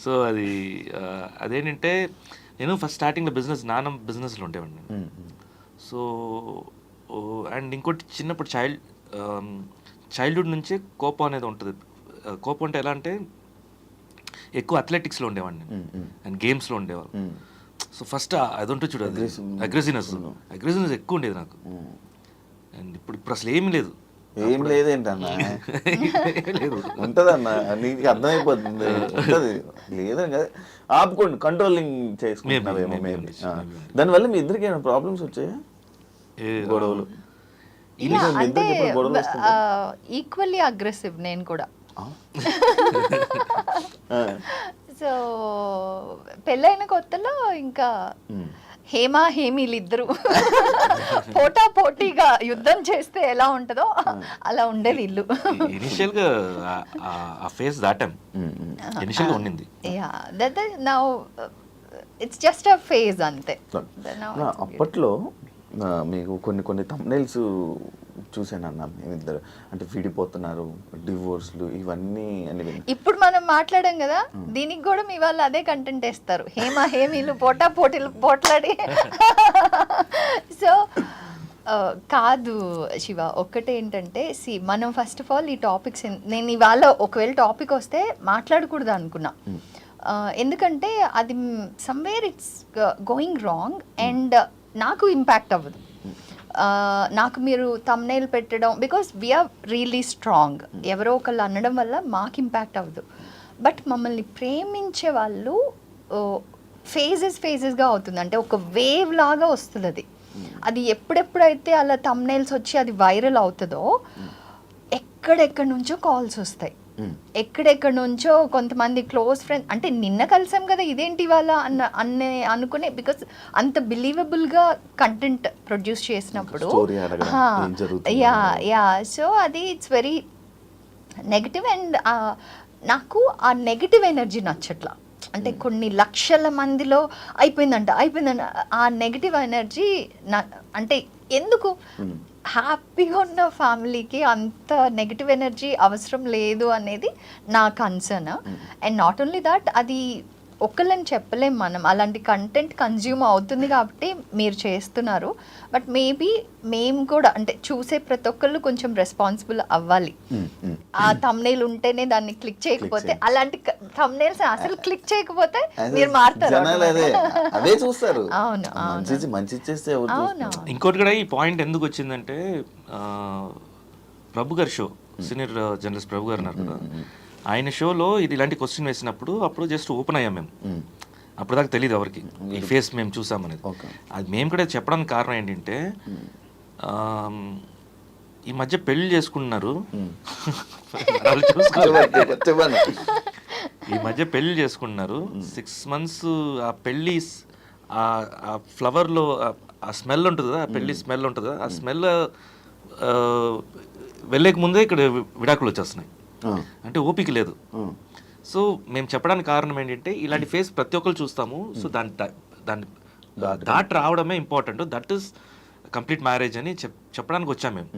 సో అదేంటంటే నేను ఫస్ట్ స్టార్టింగ్లో నాన్న బిజినెస్లో ఉండేవాడిని. సో అండ్ ఇంకోటి చిన్నప్పుడు చైల్డ్హుడ్ నుంచే కోపం అనేది ఉంటుంది. కోపం అంటే ఎలా అంటే ఎక్కువ అథ్లెటిక్స్లో ఉండేవాడిని అండ్ గేమ్స్లో ఉండేవాళ్ళు. సో ఫస్ట్ అది ఉంటుంది చూడు, అది అగ్రెసివ్నెస్ ఎక్కువ ఉండేది నాకు. అండ్ ఇప్పుడు అసలు ఏమీ లేదు. ఏం లేదేంటన్నా? ఉంటదన్న, నీకు అర్థమైపోతుంది. ఉంటది లేదని కదా, ఆపుకోండి, కంట్రోలింగ్ చేసుకుంటున్నావేమో మేబీ. దానివల్ల మీ ఇద్దరికి ఏమైనా ప్రాబ్లమ్స్ వచ్చాయా? గొడవలు? ఈక్వల్లీ అగ్రెసివ్ నేను కూడా. సో పెళ్ళైన కొత్తలో ఇంకా హేమీలు ఇద్దరు పోటా పోటీగా యుద్ధం చేస్తే ఎలా ఉంటుందో అలా ఉండేది ఇల్లు. ఇనిషియల్ గా ఆ ఫేజ్ దాటాం, ఇనిషియల్ గా ఉండింది. Now it's just a phase అంతే. అప్పట్లో మీకు కొన్ని థంబ్నెయిల్స్ చూసానన్న, మేమిద్దరు అంటే విడిపోతున్నారు, డివోర్స్లు, ఇవన్నీ అని. ఇప్పుడు మనం మాట్లాడాం కదా, దీనికి కూడా మీ వాళ్ళు అదే కంటెంట్ వేస్తారు, హేమీలు పోటా పోటీలు పోట్లాడి. సో కాదు శివ, ఒక్కటేంటంటే మనం ఫస్ట్ ఆఫ్ ఆల్ ఈ టాపిక్స్ నేను ఇవాళ ఒకవేళ టాపిక్ వస్తే మాట్లాడకూడదు అనుకున్నా. ఎందుకంటే అది somewhere it's going wrong and నాకు ఇంపాక్ట్ అవ్వదు. నాకు మీరు థంబ్నెయిల్ పెట్టడం, బికాస్ వీఆర్ రియలీ స్ట్రాంగ్, ఎవరో ఒకళ్ళు అనడం వల్ల మాకు ఇంపాక్ట్ అవ్వదు. బట్ మమ్మల్ని ప్రేమించే వాళ్ళు ఫేజెస్గా అవుతుంది, అంటే ఒక వేవ్ లాగా వస్తుంది. అది ఎప్పుడెప్పుడైతే అలా థంబ్నెయిల్స్ వచ్చి అది వైరల్ అవుతుందో ఎక్కడెక్కడి నుంచో కాల్స్ వస్తాయి, ఎక్కడెక్కడి నుంచో కొంతమంది క్లోజ్ ఫ్రెండ్స్, అంటే నిన్న కలిసాం కదా ఇదేంటి వాళ్ళ అనుకునే, బికాస్ అంత బిలీవబుల్గా కంటెంట్ ప్రొడ్యూస్ చేసినప్పుడు. సో అది ఇట్స్ వెరీ నెగిటివ్ అండ్ నాకు ఆ నెగిటివ్ ఎనర్జీ నచ్చట్లా. అంటే కొన్ని లక్షల మందిలో అయిపోయిందంట ఆ నెగిటివ్ ఎనర్జీ అంటే ఎందుకు? హ్యాపీగా ఉన్న ఫ్యామిలీకి అంత నెగిటివ్ ఎనర్జీ అవసరం లేదు అనేది నా concern. And not only that, అది ఒకళ్ళని చెప్పలేం మనం, అలాంటి కంటెంట్ కన్జ్యూమ్ అవుతుంది కాబట్టి మీరు చేస్తున్నారు. బట్ మేబీ మేము కూడా అంటే చూసే ప్రతి ఒక్కళ్ళు కొంచెం రెస్పాన్సిబుల్ అవ్వాలి. ఆ థంబ్నెయిల్ ఉంటేనే దాన్ని క్లిక్ చేయకపోతే, అలాంటి థంబ్నెయిల్స్ అసలు క్లిక్ చేయకపోతే మీరు మారుతారు. అవును అవును. ఇంకోటి కూడా ఈ పాయింట్ ఎందుకు వచ్చిందంటే, ప్రభు గారి షో, సీనియర్ జర్నలిస్ట్ ప్రభు గారు ఉన్నారు కదా, ఆయన షోలో ఇది ఇలాంటి క్వశ్చన్ వేసినప్పుడు అప్పుడు జస్ట్ ఓపెన్ అయ్యాం మేము. అప్పుడు దాకా తెలియదు ఎవరికి ఈ ఫేస్ మేము చూసామనేది. అది మేము కూడా చెప్పడానికి కారణం ఏంటంటే, ఈ మధ్య పెళ్లి చేసుకుంటున్నారు, ఈ మధ్య పెళ్లి చేసుకుంటున్నారు, 6 months ఆ పెళ్ళి ఆ ఫ్లవర్లో ఆ స్మెల్ ఉంటుంది కదా, ఆ పెళ్లి స్మెల్ ఉంటుంది కదా, ఆ స్మెల్ వెళ్ళేక ముందే ఇక్కడ విడాకులు వచ్చేస్తున్నాయి. అంటే ఓపిక లేదు. సో మేము చెప్పడానికి కారణం ఏంటంటే ఇలాంటి ఫేస్ ప్రతి ఒక్కరు చూస్తాము. సో దాన్ని దాటి రావడమే important. That is complete marriage అని చెప్పడానికి వచ్చాం మేము.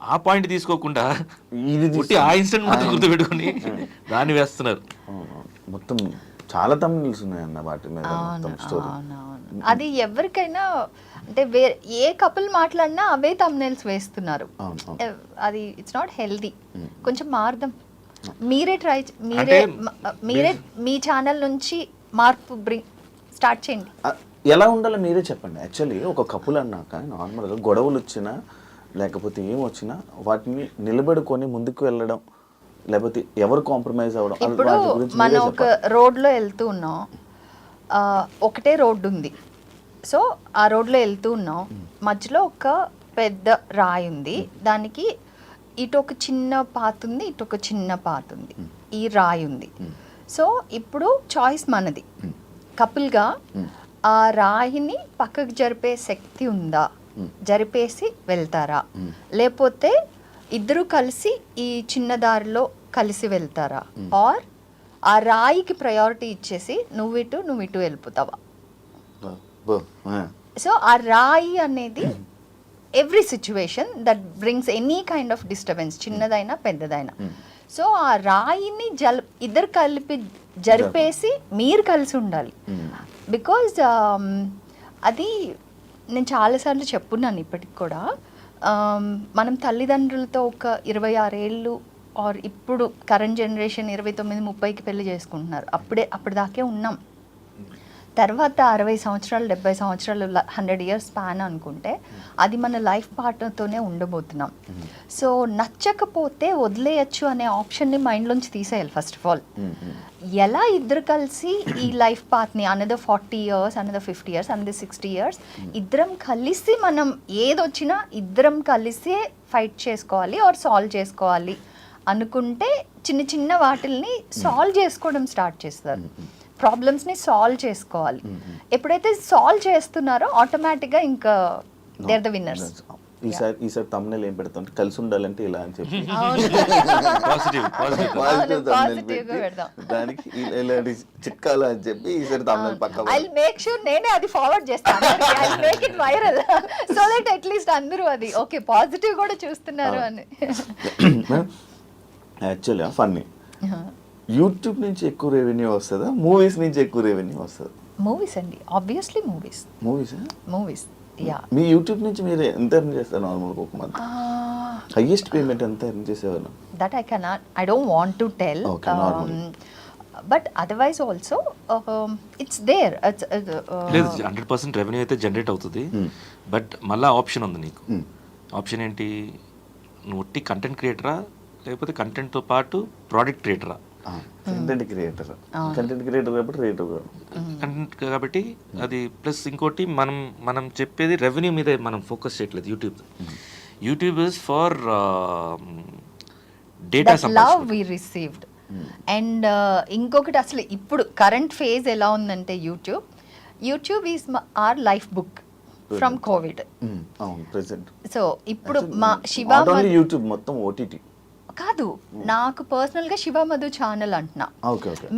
ఆ పాయింట్ తీసుకోకుండా పుట్టి ఆ ఇన్సిడెంట్ మాత్రం గుర్తుపెట్టుకుని దాన్ని వేస్తున్నారు. మొత్తం చాలా తమిళస్ ఉన్నాయన్న వాటి మీద మొత్తం స్టోరీ. అది ఎవరికైనా అంటే ఏ కపుల్ మాట్లాడినా అవే thumbnails వేస్తున్నారు. అది ఇట్స్ నాట్ హెల్దీ. కొంచెం మారుదాం. మీరే మీరే మీ ఛానల్ నుంచి మార్పు స్టార్ట్ చేయండి. ఎలా ఉండాలో మీరే చెప్పండి. యాక్చువల్లీ ఒక కపుల్ అన్నాక నార్మల్గా గొడవలు వచ్చినా లేకపోతే ఏం వచ్చినా వాటిని నిలబడుకొని ముందుకు వెళ్ళడం, లేకపోతే ఎవరు కాంప్రమైజ్ అవ్వడం. ఇప్పుడు మనం ఒక రోడ్లో వెళ్తూ ఉన్నాం, ఒకటే రోడ్డు ఉంది. సో ఆ రోడ్లో వెళ్తూ ఉన్నాం, మధ్యలో ఒక పెద్ద రాయి ఉంది, దానికి ఇటు ఒక చిన్న పాత్ ఉంది, ఇటు ఒక చిన్న పాత్ ఉంది, ఈ రాయి ఉంది. సో ఇప్పుడు చాయిస్ మనది. కపుల్గా ఆ రాయిని పక్కకు జరిపే శక్తి ఉందా, జరిపేసి వెళ్తారా, లేకపోతే ఇద్దరు కలిసి ఈ చిన్న దారిలో కలిసి వెళ్తారా, ఆర్ ఆ రాయికి ప్రయారిటీ ఇచ్చేసి నువ్వు ఇటు వెళ్ళిపోతావా. సో ఆ రాయి అనేది every situation that brings any kind of disturbance, చిన్నదైనా పెద్దదైనా. సో ఆ రాయిని ఇద్దరు కలిపి జరిపేసి మీరు కలిసి ఉండాలి. బికాజ్ అది నేను చాలాసార్లు చెప్పున్నాను ఇప్పటికి కూడా. మనం తల్లిదండ్రులతో ఒక 26 ఏళ్ళు ఆర్ ఇప్పుడు కరెంట్ జనరేషన్ 29-30కి పెళ్లి చేసుకుంటున్నారు. అప్పటిదాకే ఉన్నాం. తర్వాత 60 సంవత్సరాలు 70 సంవత్సరాలు 100 years స్పాన్ అనుకుంటే అది మన లైఫ్ పార్ట్నర్తోనే ఉండబోతున్నాం. సో నచ్చకపోతే వదిలేయచ్చు అనే ఆప్షన్ని మైండ్లోంచి తీసేయాలి ఫస్ట్ ఆఫ్ ఆల్. ఎలా ఇద్దరు కలిసి ఈ లైఫ్ పాత్ని another 40 years, another 50 years, another 60 years ఇద్దరం కలిసి మనం ఏదొచ్చినా ఇద్దరం కలిసే ఫైట్ చేసుకోవాలి ఆర్ సాల్వ్ చేసుకోవాలి అనుకుంటే చిన్న చిన్న వాటిల్ని సాల్వ్ చేసుకోవడం స్టార్ట్ చేస్తారు. ప్రాబ్లమ్స్ని సాల్వ్ చేసుకోవాలి. ఎప్పుడైతే సాల్వ్ చేస్తున్నారో ఆటోమేటిక్గా ఇంకా దే ఆర్ ద విన్నర్స్. ఈసారి thumbnail ఏం పెడతాం అంటే కలిసి ఉండాలంటే ఇలా అని చెప్పి దానికి ఇలాంటి చిట్కాలు అని చెప్పి ఈసారి thumbnail పక్క ఐ విల్ మేక్ షూర్ నేనే అది ఫార్వర్డ్ చేస్తాను. I will make it viral so that at least అందరూ అది ఓకే పాజిటివ్ కూడా చూస్తున్నారు అని. యాక్చువల్లీ ఫన్నీ యూట్యూబ్ నుంచి ఎక్కువ రెవెన్యూ వస్తుందా, మూవీస్ నుంచి ఎక్కువ రెవెన్యూ వస్తుందా? మూవీస్ అండి, ఆబ్వియస్లీ మూవీస్. యా మీ యూట్యూబ్ నుంచి మీరు ఎంత ఎర్న్ చేస్తారు నార్మల్గా ఒక మంత్? హైయెస్ట్ పేమెంట్ ఎంత ఎర్న్ చేసేవాళ్ళు? That I don't want to tell. But otherwise also it's there. లేదు 100% రెవెన్యూ అయితే జనరేట్ అవుతుంది. బట్ మళ్ళీ ఆప్షన్ ఉంది నీకు. ఆప్షన్ ఏంటి? నువ్వు ఒట్టి కంటెంట్ క్రియేటరా లేకపోతే కంటెంట్తో పాటు ప్రోడక్ట్ క్రియేటరా? కంటెంట్ క్రియేటర్ కాబట్టి రేట్ కంటెంట్ కాబట్టి అది ప్లస్ ఇంకోటి మనం చెప్పేది రెవెన్యూ మీద మనం ఫోకస్ చేయట్లేదు. YouTube is for data love we received. And ఇంకొకటి అసలు ఇప్పుడు కరెంట్ ఫేజ్ ఎలా ఉందంటే YouTube is our life book from COVID. So ఇప్పుడు మా శివ యూట్యూబ్ మొత్తం ఓటీటీ కాదు, నాకు పర్సనల్గా శివమధు ఛానల్ అంటున్నా.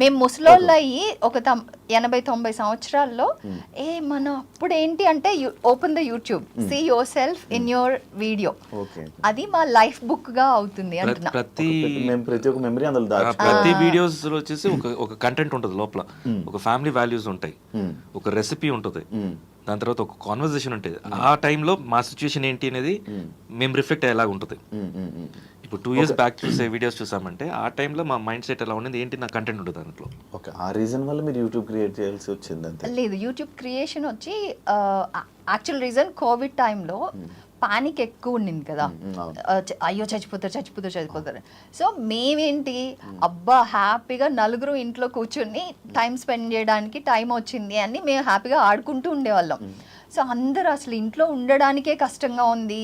మేము ముసలోళ్ళు అయ్యి ఒక 80-90 సంవత్సరాల్లో మనం అప్పుడు ఏంటి అంటే open the YouTube, see yourself in your video, అది మా లైఫ్ బుక్ గా అవుతుంది అంటున్నా. ప్రతి వీడియోస్ లో వచ్చేసి ఒక కంటెంట్ ఉంటుంది లోపల, ఒక ఫ్యామిలీ వాల్యూస్ ఉంటాయి, ఒక రెసిపీ ఉంటుంది, దాని తర్వాత ఒక కాన్వర్జేషన్ ఉంటుంది. ఆ టైంలో మా సిచ్యువేషన్ ఏంటి అనేది మేము రిఫ్లెక్ట్ అయ్యేలాగా ఉంటుంది. ఇప్పుడు 2 years బ్యాక్ చూసే వీడియోస్ చూసామంటే ఆ టైంలో మా మైండ్ సెట్ ఎలా ఉండేది, ఏంటి నా కంటెంట్ ఉంటుంది దాంట్లో. ఓకే, ఆ రీజన్ వల్ల మీరు యూట్యూబ్ క్రియేట్ చేయాల్సి వచ్చింది అంతే? లేదు, యూట్యూబ్ క్రియేషన్ వచ్చి యాక్చువల్ రీజన్ కోవిడ్ టైంలో పానిక్ ఎక్కువ ఉండింది కదా, అయ్యో చచ్చిపోతారు. సో మేమేంటి అబ్బా హ్యాపీగా నలుగురు ఇంట్లో కూర్చొని టైం స్పెండ్ చేయడానికి టైం వచ్చింది అని మేము హ్యాపీగా ఆడుకుంటూ ఉండేవాళ్ళం. సో అందరూ అసలు ఇంట్లో ఉండడానికే కష్టంగా ఉంది,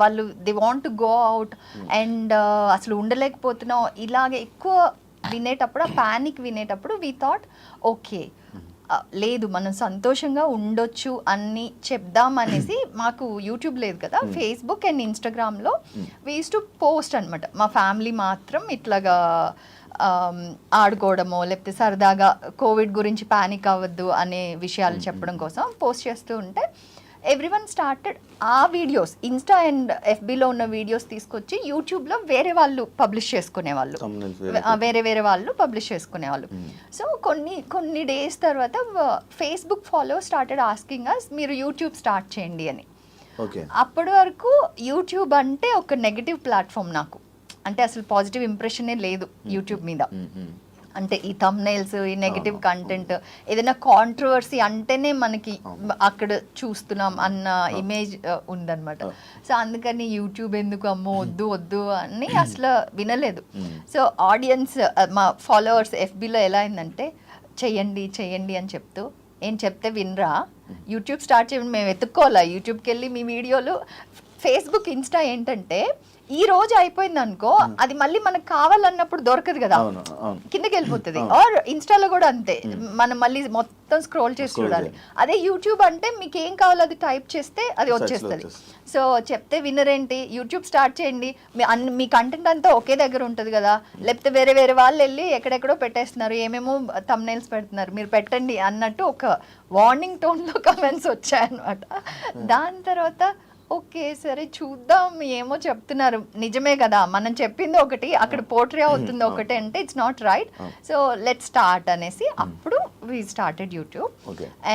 వాళ్ళు they want to go out and అసలు ఉండలేకపోతున్నాం. ఇలాగే ఎక్కువ వినేటప్పుడు, ఆ ప్యానిక్ వినేటప్పుడు వీ థాట్ ఓకే లేదు మనం సంతోషంగా ఉండొచ్చు అని చెప్దాం అనేసి మాకు యూట్యూబ్ లేదు కదా, ఫేస్బుక్ అండ్ ఇన్స్టాగ్రామ్లో వీ యూస్ టు పోస్ట్ అనమాట. మా ఫ్యామిలీ మాత్రం ఇట్లాగా ఆడుకోవడమో లేకపోతే సరదాగా కోవిడ్ గురించి ప్యానిక్ అవ్వద్దు అనే విషయాలు చెప్పడం కోసం పోస్ట్ చేస్తూ ఉంటే ఎవ్రీవన్ స్టార్టెడ్ ఆ వీడియోస్ ఇన్స్టా అండ్ ఎఫ్బీలో ఉన్న వీడియోస్ తీసుకొచ్చి యూట్యూబ్లో వేరే వాళ్ళు పబ్లిష్ చేసుకునేవాళ్ళు, వేరే వాళ్ళు పబ్లిష్ చేసుకునేవాళ్ళు. సో కొన్ని డేస్ తర్వాత Facebook follow started asking us మీరు యూట్యూబ్ స్టార్ట్ చేయండి అని. అప్పటి వరకు యూట్యూబ్ అంటే ఒక నెగటివ్ ప్లాట్ఫామ్ నాకు, అంటే అసలు పాజిటివ్ ఇంప్రెషనే లేదు యూట్యూబ్ మీద. అంటే ఈ థంబ్నైల్స్, ఈ నెగటివ్ కంటెంట్, ఏదైనా కాంట్రవర్సీ అంటేనే మనకి అక్కడ చూస్తున్నాం అన్న ఇమేజ్ ఉందన్నమాట. సో అందుకని యూట్యూబ్ ఎందుకు అమ్మో వద్దు అని అసలు వినలేదు. సో ఆడియన్స్, మా ఫాలోవర్స్ ఎఫ్బీలో ఎలా అయిందంటే చెయ్యండి అని చెప్తూ, ఏం చెప్తే వినరా, యూట్యూబ్ స్టార్ట్ చేయండి, మేము వెతుక్కోవాలా యూట్యూబ్కి వెళ్ళి మీ వీడియోలు. ఫేస్బుక్, ఇన్స్టా ఏంటంటే ఈ రోజు అయిపోయింది అనుకో, అది మళ్ళీ మనకు కావాలన్నప్పుడు దొరకదు కదా, కిందకి వెళ్ళిపోతుంది. ఆర్ ఇన్స్టాలో కూడా అంతే, మనం మళ్ళీ మొత్తం స్క్రోల్ చేసి చూడాలి. అదే యూట్యూబ్ అంటే మీకు ఏం కావాలో అది టైప్ చేస్తే అది వచ్చేస్తుంది. సో చెప్తే వినరేంటి, యూట్యూబ్ స్టార్ట్ చేయండి, మీ కంటెంట్ అంతా ఒకే దగ్గర ఉంటుంది కదా, లేకపోతే వేరే వాళ్ళు వెళ్ళి ఎక్కడెక్కడో పెట్టేస్తున్నారు, ఏమేమో థంబ్నైల్స్ పెడుతున్నారు, మీరు పెట్టండి అన్నట్టు ఒక వార్నింగ్ టోన్లో కమెంట్స్ వచ్చాయన్నమాట. దాని తర్వాత ఓకే సరే చూద్దాం, ఏమో చెప్తున్నారు నిజమే కదా, మనం చెప్పింది ఒకటి అక్కడ పోర్ట్రే అవుతుంది ఒకటి అంటే it's not right, so let start అనేసి అప్పుడు వీ స్టార్టెడ్ యూట్యూబ్.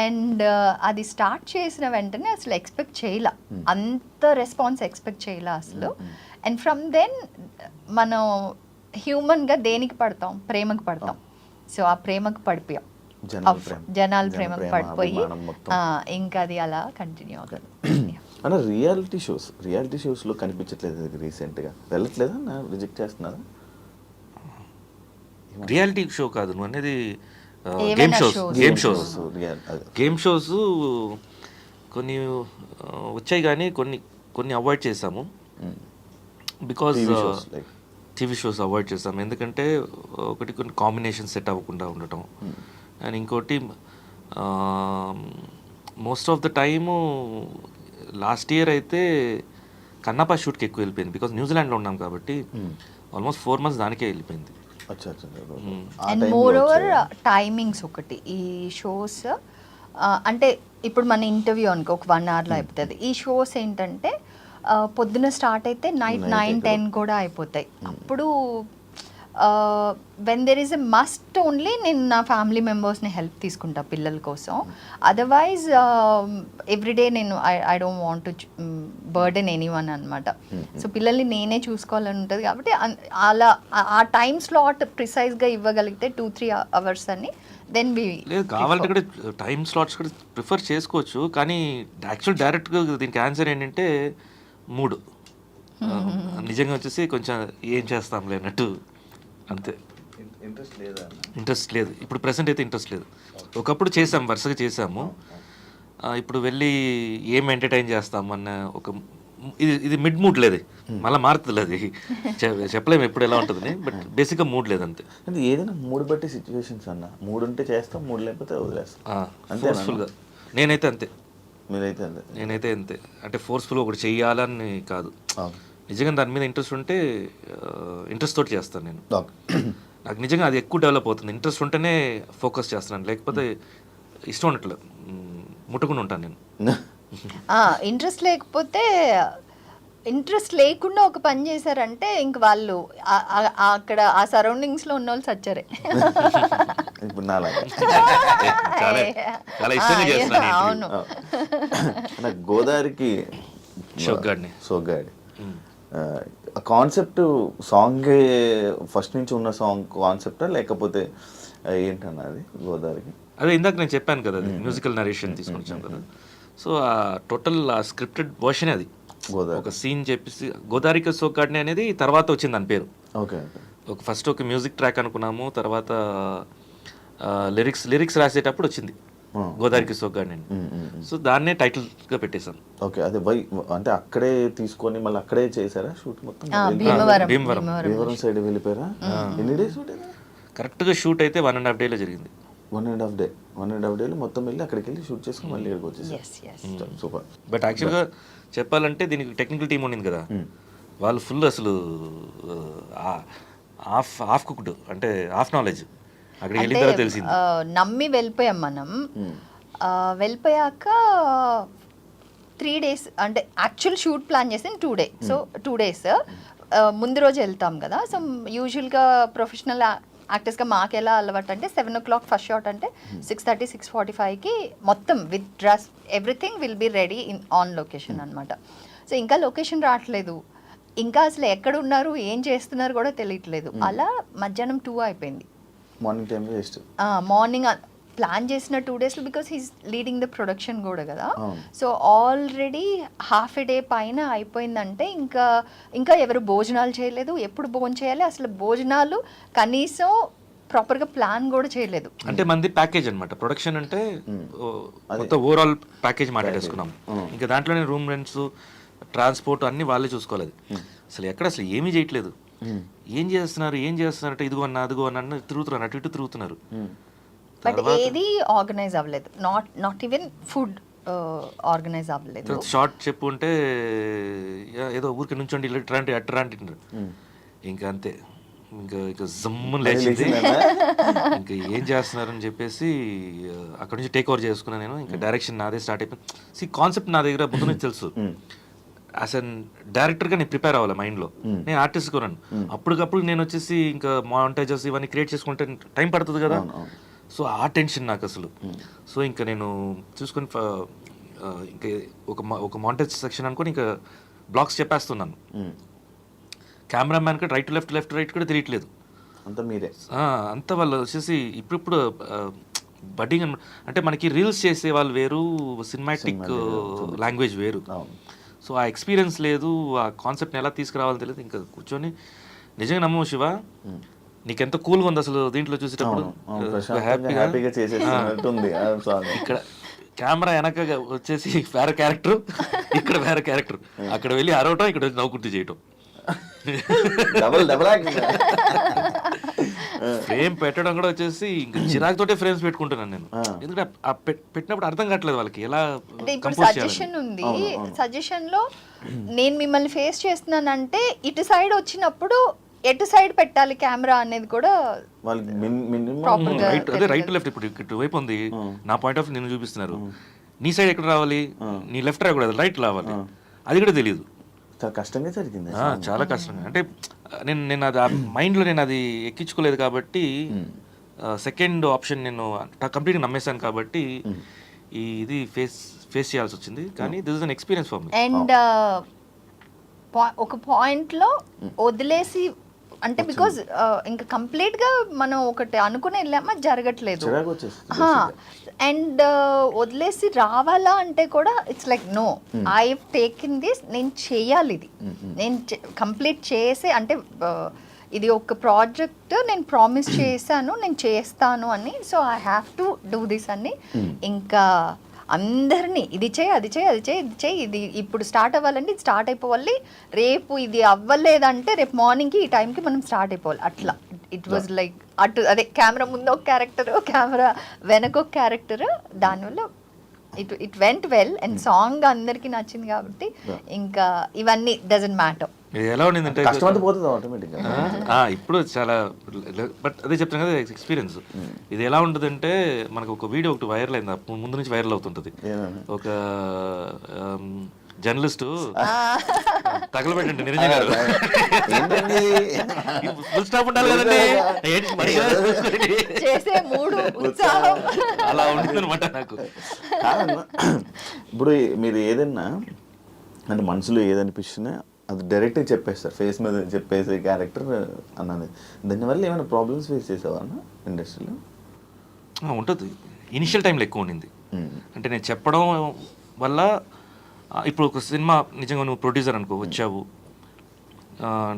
అండ్ అది స్టార్ట్ చేసిన వెంటనే అసలు ఎక్స్పెక్ట్ చేయలే, అంత రెస్పాన్స్ ఎక్స్పెక్ట్ చేయలే అసలు. అండ్ ఫ్రమ్ దెన్ మనం హ్యూమన్గా దేనికి పడతాం, ప్రేమకు పడతాం. సో ఆ ప్రేమకు పడిపోయాం, జనాల ప్రేమకు పడిపోయి ఇంకా అది అలా కంటిన్యూ అవుతుంది. అన్న రియాలిటీ షోస్లో కనిపించట్లేదు రీసెంట్గా, వెళ్ళట్లేదా, రిజెక్ట్ చేస్తున్నారా? రియాలిటీ షో కాదు నువ్వు అనేది, గేమ్ షోస్ కొన్ని వచ్చాయి కానీ కొన్ని అవాయిడ్ చేసాము. బికాజ్ టీవీ షోస్ అవాయిడ్ చేసాము, ఎందుకంటే ఒకటి కొన్ని కాంబినేషన్ సెట్ అవ్వకుండా ఉండటం, అండ్ ఇంకోటి most of the time last year అయితే కన్నప్ప షూట్కి ఎక్కువ వెళ్ళిపోయింది, బికాజ్ న్యూజిలాండ్లో ఉన్నాం కాబట్టి ఆల్మోస్ట్ 4 months దానికే వెళ్ళిపోయింది. అండ్ మోర్ ఓవర్ టైమింగ్స్ ఒకటి ఈ షోస్, అంటే ఇప్పుడు మన ఇంటర్వ్యూ అనుకో ఒక 1 hourలో అయిపోతుంది. ఈ షోస్ ఏంటంటే పొద్దున స్టార్ట్ అయితే నైట్ 9-10 కూడా అయిపోతాయి. అప్పుడు when there is a must only నేను నా ఫ్యామిలీ మెంబర్స్ని హెల్ప్ తీసుకుంటా పిల్లల కోసం, అదర్వైజ్ ఎవ్రీడే నేను I don't want to burden anyone అనమాట. సో పిల్లల్ని నేనే చూసుకోవాలని ఉంటుంది కాబట్టి అలా ఆ టైం స్లాట్ ప్రిసైజ్గా ఇవ్వగలిగితే 2-3 hours అని దెన్ బి కావాలంటే కూడా టైం స్లాట్స్ కూడా ప్రిఫర్ చేసుకోవచ్చు, కానీ యాక్చువల్ డైరెక్ట్గా దీనికి ఆన్సర్ ఏంటంటే మూడు, నిజంగా వచ్చేసి కొంచెం ఏం చేస్తాంలే అన్నట్టు అంతే. ఇంట్రెస్ట్ లేదు ఇప్పుడు ప్రెసెంట్ అయితే, ఇంట్రెస్ట్ లేదు. ఒకప్పుడు చేసాము, వరుసగా చేసాము, ఇప్పుడు వెళ్ళి ఏం ఎంటర్టైన్ చేస్తాము అన్న ఒక ఇది మిడ్ మూడ్ లేదు, మళ్ళీ మారుతుంది అది చెప్పలేము ఎప్పుడు ఎలా ఉంటుంది, బట్ బేసిక్గా మూడ్ లేదు అంతే. అంటే ఏదైనా మూడు బట్టి సిచ్యువేషన్స్ అన్న, మూడు ఉంటే చేస్తాం, మూడు లేకపోతే వదిలేస్తాం ఫోర్స్ఫుల్గా. నేనైతే అంతే, మీరైతే అంతే, నేనైతే అంతే. అంటే ఫోర్స్ఫుల్గా ఒకటి చెయ్యాలని కాదు, నిజంగా దాని మీద ఇంట్రెస్ట్ ఉంటే ఇంట్రెస్ట్ తోటి చేస్తాను నేను. నాకు నిజంగా అది ఎక్కువ డెవలప్ అవుతుంది, ఇంట్రెస్ట్ ఉంటేనే ఫోకస్ చేస్తున్నాను, లేకపోతే ఇష్టం ఉన్నట్లు ముట్టుకుని ఉంటాను నేను. ఇంట్రెస్ట్ లేకపోతే, ఇంట్రెస్ట్ లేకుండా ఒక పని చేశారంటే ఇంక వాళ్ళు అక్కడ ఆ సరౌండింగ్స్లో ఉన్న వాళ్ళు సచ్చారే. అవును, గోదావరికి సోగ్గాడి కాన్సెప్ట్ సాంగ్ ఫస్ట్ నుంచి ఉన్న సాంగ్ కాన్సెప్టా లేకపోతే ఏంటన్నా అది గోదావరికి? అదే ఇందాక నేను చెప్పాను కదా, మ్యూజికల్ నరేషన్ తీసుకొని వచ్చాను కదా, సో ఆ టోటల్ స్క్రిప్టెడ్ వర్షన్ అది. ఒక సీన్ చెప్పేసి గోదావరికి సోగ్గాడిని అనేది తర్వాత వచ్చింది దాని పేరు. ఓకే, ఒక ఫస్ట్ ఒక మ్యూజిక్ ట్రాక్ అనుకున్నాము, తర్వాత లిరిక్స్ రాసేటప్పుడు వచ్చింది గోదావరికి సోగ్గాడిని అని, సో దాన్నే టైటిల్గా పెట్టేశాను. ఓకే, అదే అంటే అక్కడే తీసుకొని మళ్ళీ అక్కడే చేశారా షూట్ మొత్తం? భీమవరం సైడ్ వెళ్ళిపోయారా? ఎన్ని డేస్ షూట్? కరెక్ట్గా షూట్ అయితే 1.5 days జరిగింది. 1.5 డేలో మొత్తం వెళ్ళి అక్కడికి వెళ్ళి షూట్ చేసుకుని మళ్ళీ ఇక్కడికి వచ్చేసి ఎస్ ఎస్ సూపర్. బట్ యాక్చువల్గా చెప్పాలంటే దీనికి టెక్నికల్ టీం ఉండింది కదా, వాళ్ళు ఫుల్ అసలు హాఫ్ కుక్డ్, అంటే హాఫ్ నాలెడ్జ్. అక్కడికి వెళ్ళిన తర్వాత తెలిసింది. నమ్మి వెళ్ళిపోయాం మనం. వెళ్ళిపోయాక 3 days అంటే యాక్చువల్ షూట్ ప్లాన్ చేసి 2 days. సో 2 days ముందు రోజు వెళ్తాం కదా. సో యూజువల్గా ప్రొఫెషనల్ యాక్టర్స్గా మాకు ఎలా అలవాటు అంటే 7 o'clock ఫస్ట్ షాట్ అంటే 6:30 6:45కి మొత్తం with dress everything will be ready on location అనమాట. సో ఇంకా లొకేషన్ రావట్లేదు, ఇంకా అసలు ఎక్కడ ఉన్నారు ఏం చేస్తున్నారు కూడా తెలియట్లేదు. అలా మధ్యాహ్నం 2 అయిపోయింది. మార్నింగ్ టైంలో జస్ట్ మార్నింగ్ ప్లాన్ చేసిన 2 days because he's leading the production కూడా కదా. So already half a day పైన అయిపోయిందంటే ఇంకా ఎవరు భోజనాలు చేయలేదు. ఎప్పుడు భోజనం చేయాలి, అసలు భోజనాలు కనీసం ప్రాపర్గా ప్లాన్ కూడా చేయలేదు. అంటే మంది ప్యాకేజ్ అనమాట ప్రొడక్షన్ అంటే మొత్తం ఓవరాల్ ప్యాకేజ్ మాట్లాడేసుకున్నాం. ఇంకా దాంట్లోనే రూమ్ రెంట్స్, ట్రాన్స్పోర్ట్ అన్ని వాళ్ళే చూసుకోలేదు. అసలు ఎక్కడ అసలు ఏమీ చేయట్లేదు. ఏం చేస్తున్నారు అంటే ఇదిగో అన్న అదిగో అన్న తిరుగుతున్నారు, అటు ఇటు తిరుగుతున్నారు. బట్ ఏది ఆర్గనైజ్ అవ్వలేదు. నాట్ ఈవెన్ ఫుడ్ ఆర్గనైజ్ అవ్వలేదు. షార్ట్ చెప్పు అంటే ఏదో ఊరికి నుంచోండి ఇట్లాంటి అట్రాంటి ఇంకా అంతే. ఇంకా జమ్మును లేచింది. ఇంకా ఏం చేస్తున్నారని చెప్పేసి అక్కడ నుంచి టేక్ ఓవర్ చేసుకున్నాను నేను. ఇంకా డైరెక్షన్ నాదే స్టార్ట్ అయిపోయింది. కాన్సెప్ట్ నా దగ్గర ముందు నుంచి తెలుసు. యాజ్ అన్ డైరెక్టర్గా నేను ప్రిపేర్ అవ్వాలి మైండ్లో. నేను ఆర్టిస్ట్ కొన్నాను. అప్పటికప్పుడు నేను వచ్చేసి ఇంకా మాంటేజెస్ ఇవన్నీ క్రియేట్ చేసుకుంటే టైం పడుతుంది కదా. సో ఆ టెన్షన్ నాకు అసలు. సో ఇంకా నేను చూసుకొని ఇంకా ఒక మాంటేజ్ సెక్షన్ అనుకొని ఇంకా బ్లాక్స్ చెప్పేస్తున్నాను. కెమెరామ్యాన్కి రైట్ లెఫ్ట్ కూడా తెలియట్లేదు. అంతా మీరే అంతా వాళ్ళు వచ్చేసి ఇప్పుడు బడ్డింగ్ అంటే మనకి రీల్స్ చేసే వాళ్ళు వేరు, సినిమాటిక్ లాంగ్వేజ్ వేరు. సో ఆ ఎక్స్పీరియన్స్ లేదు, ఆ కాన్సెప్ట్ని ఎలా తీసుకురావాలో తెలియదు. ఇంకా కూర్చొని నిజంగా నమ్మవు శివ, నీకెంత కూల్గా ఉంది అసలు దీంట్లో చూసేటప్పుడు. హ్యాపీగా చేసేస్తుంది. ఇక్కడ కెమెరా వెనక వచ్చేసి వేరే క్యారెక్టర్, ఇక్కడ వేరే క్యారెక్టర్. అక్కడ వెళ్ళి అరవటం, ఇక్కడ వచ్చి నవ్వుకుర్తి చేయటం. ఫ్రేమ్ పెట్టడం కూడా వచ్చేసి ఇంకా చిరాకుతోటే ఫ్రేమ్స్ పెట్టుకుంటున్నాను నేను. ఎందుకంటే పెట్టినప్పుడు అర్థం కావట్లేదు వాళ్ళకి ఎలా. అంటే ఇప్పుడు సజెషన్ ఉంది, సజెషన్ లో నేను మిమ్మల్ని ఫేస్ చేస్తున్నానంటే ఇటు సైడ్ వచ్చినప్పుడు ఎటు సైడ్ పెట్టాలి కెమెరా అనేది కూడా అదే రైట్ లెఫ్ట్. ఇప్పుడు ఇటు వైపు ఉంది, నా పాయింట్ ఆఫ్ నేను చూపిస్తున్నారు. నీ సైడ్ ఎక్కడ రావాలి, నీ లెఫ్ట్ రాకూడదు, రైట్ రావాలి. అది కూడా తెలియదు. చాలా కష్టంగా జరిగింది. చాలా కష్టంగా అంటే నేను అది మైండ్లో నేను అది ఎక్కించుకోలేదు కాబట్టి సెకండ్ ఆప్షన్ నేను కంప్లీట్గా నమ్మేశాను కాబట్టి ఇది ఫేస్ చేయాల్సి వచ్చింది. కానీ this is an experience for me. And ఒక పాయింట్లో వదిలేసి అంటే బికాజ్ ఇంకా కంప్లీట్గా మనం ఒకటి అనుకుని వెళ్ళామా జరగట్లేదు. అండ్ వదిలేసి రావాలా అంటే కూడా it's like no, I taken this, నేను చేయాలి ఇది, నేను కంప్లీట్ చేసే అంటే ఇది ఒక ప్రాజెక్ట్ నేను ప్రామిస్ చేశాను, నేను చేస్తాను అని. So I have to do this అని ఇంకా అందరినీ ఇది చేయి అది చేయి అది చేయి ఇది చేయి, ఇది ఇప్పుడు స్టార్ట్ అవ్వాలంటే ఇది స్టార్ట్ అయిపోవాలి, రేపు ఇది అవ్వలేదంటే రేపు మార్నింగ్కి ఈ టైంకి మనం స్టార్ట్ అయిపోవాలి. అట్లా ఇట్ వాజ్ లైక్ అటు అదే కెమెరా ముందు ఒక క్యారెక్టర్, కెమెరా వెనక ఒక క్యారెక్టర్. దానివల్ల it went well and song అందరికీ నచ్చింది కాబట్టి ఇంకా ఇవన్నీ డజంట్ మ్యాటర్. ఇది ఎలా ఉండిందంటే ఇప్పుడు చాలా, బట్ అదే చెప్తాను కదా ఎక్స్పీరియన్స్. ఇది ఎలా ఉంటుందంటే మనకు ఒక వీడియో ఒకటి వైరల్ అయింది, ముందు నుంచి వైరల్ అవుతుంటుంది. ఒక జర్నలిస్టు తగలబెట్టండి నిరంజన్ గారు, ఫుల్ స్టాప్ ఉండాలి కదండి, అలా ఉంటుంది అనమాట నాకు. ఇప్పుడు మీరు ఏదన్నా అంటే మనసులో ఏదనిపిస్తున్నా అది డైరెక్ట్గా చెప్పేస్తారు, ఫేస్ మీద చెప్పేసే క్యారెక్టర్ అన్నది. దానివల్ల ఏమైనా ప్రాబ్లమ్స్ ఫేస్ చేసావా ఇండస్ట్రీలో? ఉంటుంది. ఇనిషియల్ టైంలో ఎక్కువ ఉండింది. అంటే నేను చెప్పడం వల్ల ఇప్పుడు ఒక సినిమా నిజంగా నువ్వు ప్రొడ్యూసర్ అనుకో, వచ్చావు,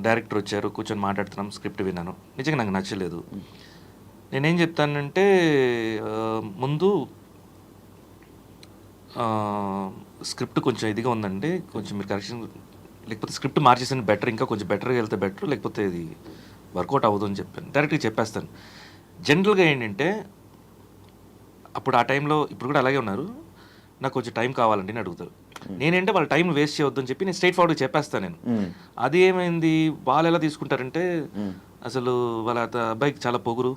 డైరెక్టర్ వచ్చారు, కూర్చొని మాట్లాడుతున్నాం, స్క్రిప్ట్ విన్నాను, నిజంగా నాకు నచ్చలేదు. నేనేం చెప్తానంటే ముందు స్క్రిప్ట్ కొంచెం ఇదిగా ఉందండి, కొంచెం మీరు కరెక్షన్, లేకపోతే స్క్రిప్ట్ మార్చేసిన బెటర్, ఇంకా కొంచెం బెటర్గా వెళ్తే బెటర్, లేకపోతే ఇది వర్కౌట్ అవ్వదు అని చెప్పాను. డైరెక్ట్గా చెప్పేస్తాను. జనరల్గా ఏంటంటే అప్పుడు ఆ టైంలో ఇప్పుడు కూడా అలాగే ఉన్నారు, నాకు కొంచెం టైం కావాలండి అని అడుగుతారు. నేనంటే వాళ్ళ టైం వేస్ట్ చేయొద్దని చెప్పి నేను స్ట్రైట్ ఫార్వర్డ్గా చెప్పేస్తాను నేను. అది ఏమైంది, వాళ్ళు ఎలా తీసుకుంటారంటే అసలు వాళ్ళ అబ్బాయికి చాలా పొగురు,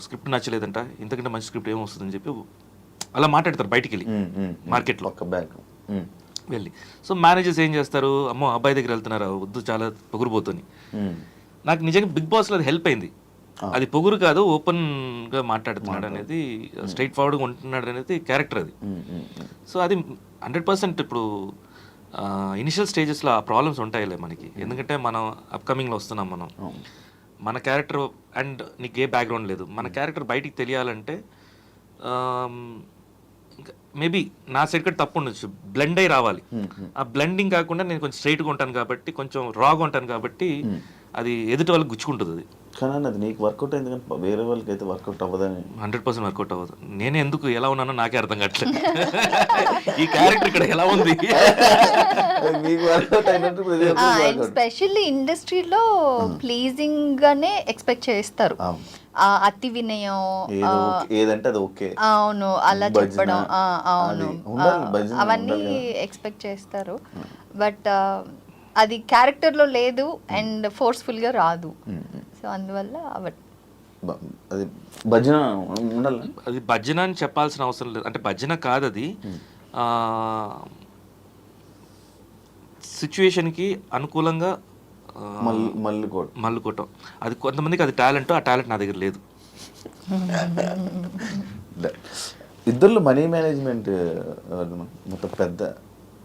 స్క్రిప్ట్ నచ్చలేదంట, ఇంతకంటే మంచి స్క్రిప్ట్ ఏమొస్తుందని చెప్పి అలా మాట్లాడతారు బయటికి వెళ్ళి మార్కెట్లో వెళ్ళి. సో మేనేజర్స్ ఏం చేస్తారు, అమ్మో అబ్బాయి దగ్గర వెళ్తున్నారా వద్దు చాలా పొగురుపోతుంది. నాకు నిజంగా బిగ్ బాస్లో అది హెల్ప్ అయింది. అది పొగురు కాదు, ఓపెన్గా మాట్లాడుతున్నాడు అనేది, స్ట్రైట్ ఫార్వర్డ్గా ఉంటున్నాడు అనేది క్యారెక్టర్ అది. సో అది 100% ఇప్పుడు ఇనిషియల్ స్టేజెస్లో ఆ ప్రాబ్లమ్స్ ఉంటాయిలే మనకి, ఎందుకంటే మనం అప్కమింగ్లో వస్తున్నాం మనం. మన క్యారెక్టర్ అండ్ నీకు ఏ బ్యాక్గ్రౌండ్ లేదు, మన క్యారెక్టర్ బయటికి తెలియాలంటే మేబీ నా సైడ్ కూడా తప్పు ఉండొచ్చు, బ్లెండ్ అయి రావాలి. ఆ బ్లెండింగ్ కాకుండా నేను కొంచెం స్ట్రైట్గా ఉంటాను కాబట్టి, కొంచెం రాగా ఉంటాను కాబట్టి అది ఎదుటి వాళ్ళకి గుచ్చుకుంటుంది. అది కానీ అది నీకు వర్కౌట్ అయింది, కానీ వేరే వాళ్ళకి అయితే వర్కౌట్ అవ్వదని. 100% వర్కౌట్ అవ్వదు. నేను ఎందుకు ఎలా ఉన్నానో నాకే అర్థం కావట్లేదు. ఈ క్యారెక్టర్ ఇక్కడ ఎలా ఉంది. మీకు వర్కౌట్ అయినట్టు స్పెషల్లీ ఇండస్ట్రీలో ప్లీజింగ్ గానే ఎక్స్పెక్ట్ చేస్తారు. అతి వినయం ఏదంటే అది ఓకే, అవును అలా చెప్పడం, అవును అవన్నీ ఎక్స్పెక్ట్ చేస్తారు. బట్ అది క్యారెక్టర్లో లేదు అండ్ ఫోర్స్ఫుల్గా రాదు. సో అందువల్ల అది భజన ఉండాలి. అది భజన అని చెప్పాల్సిన అవసరం లేదు, అంటే భజన కాదు అది, సిచ్యువేషన్కి అనుకూలంగా మల్లుకోవటం. అది కొంతమందికి అది టాలెంట్, ఆ టాలెంట్ నా దగ్గర లేదు. ఇద్దరు మనీ మేనేజ్మెంట్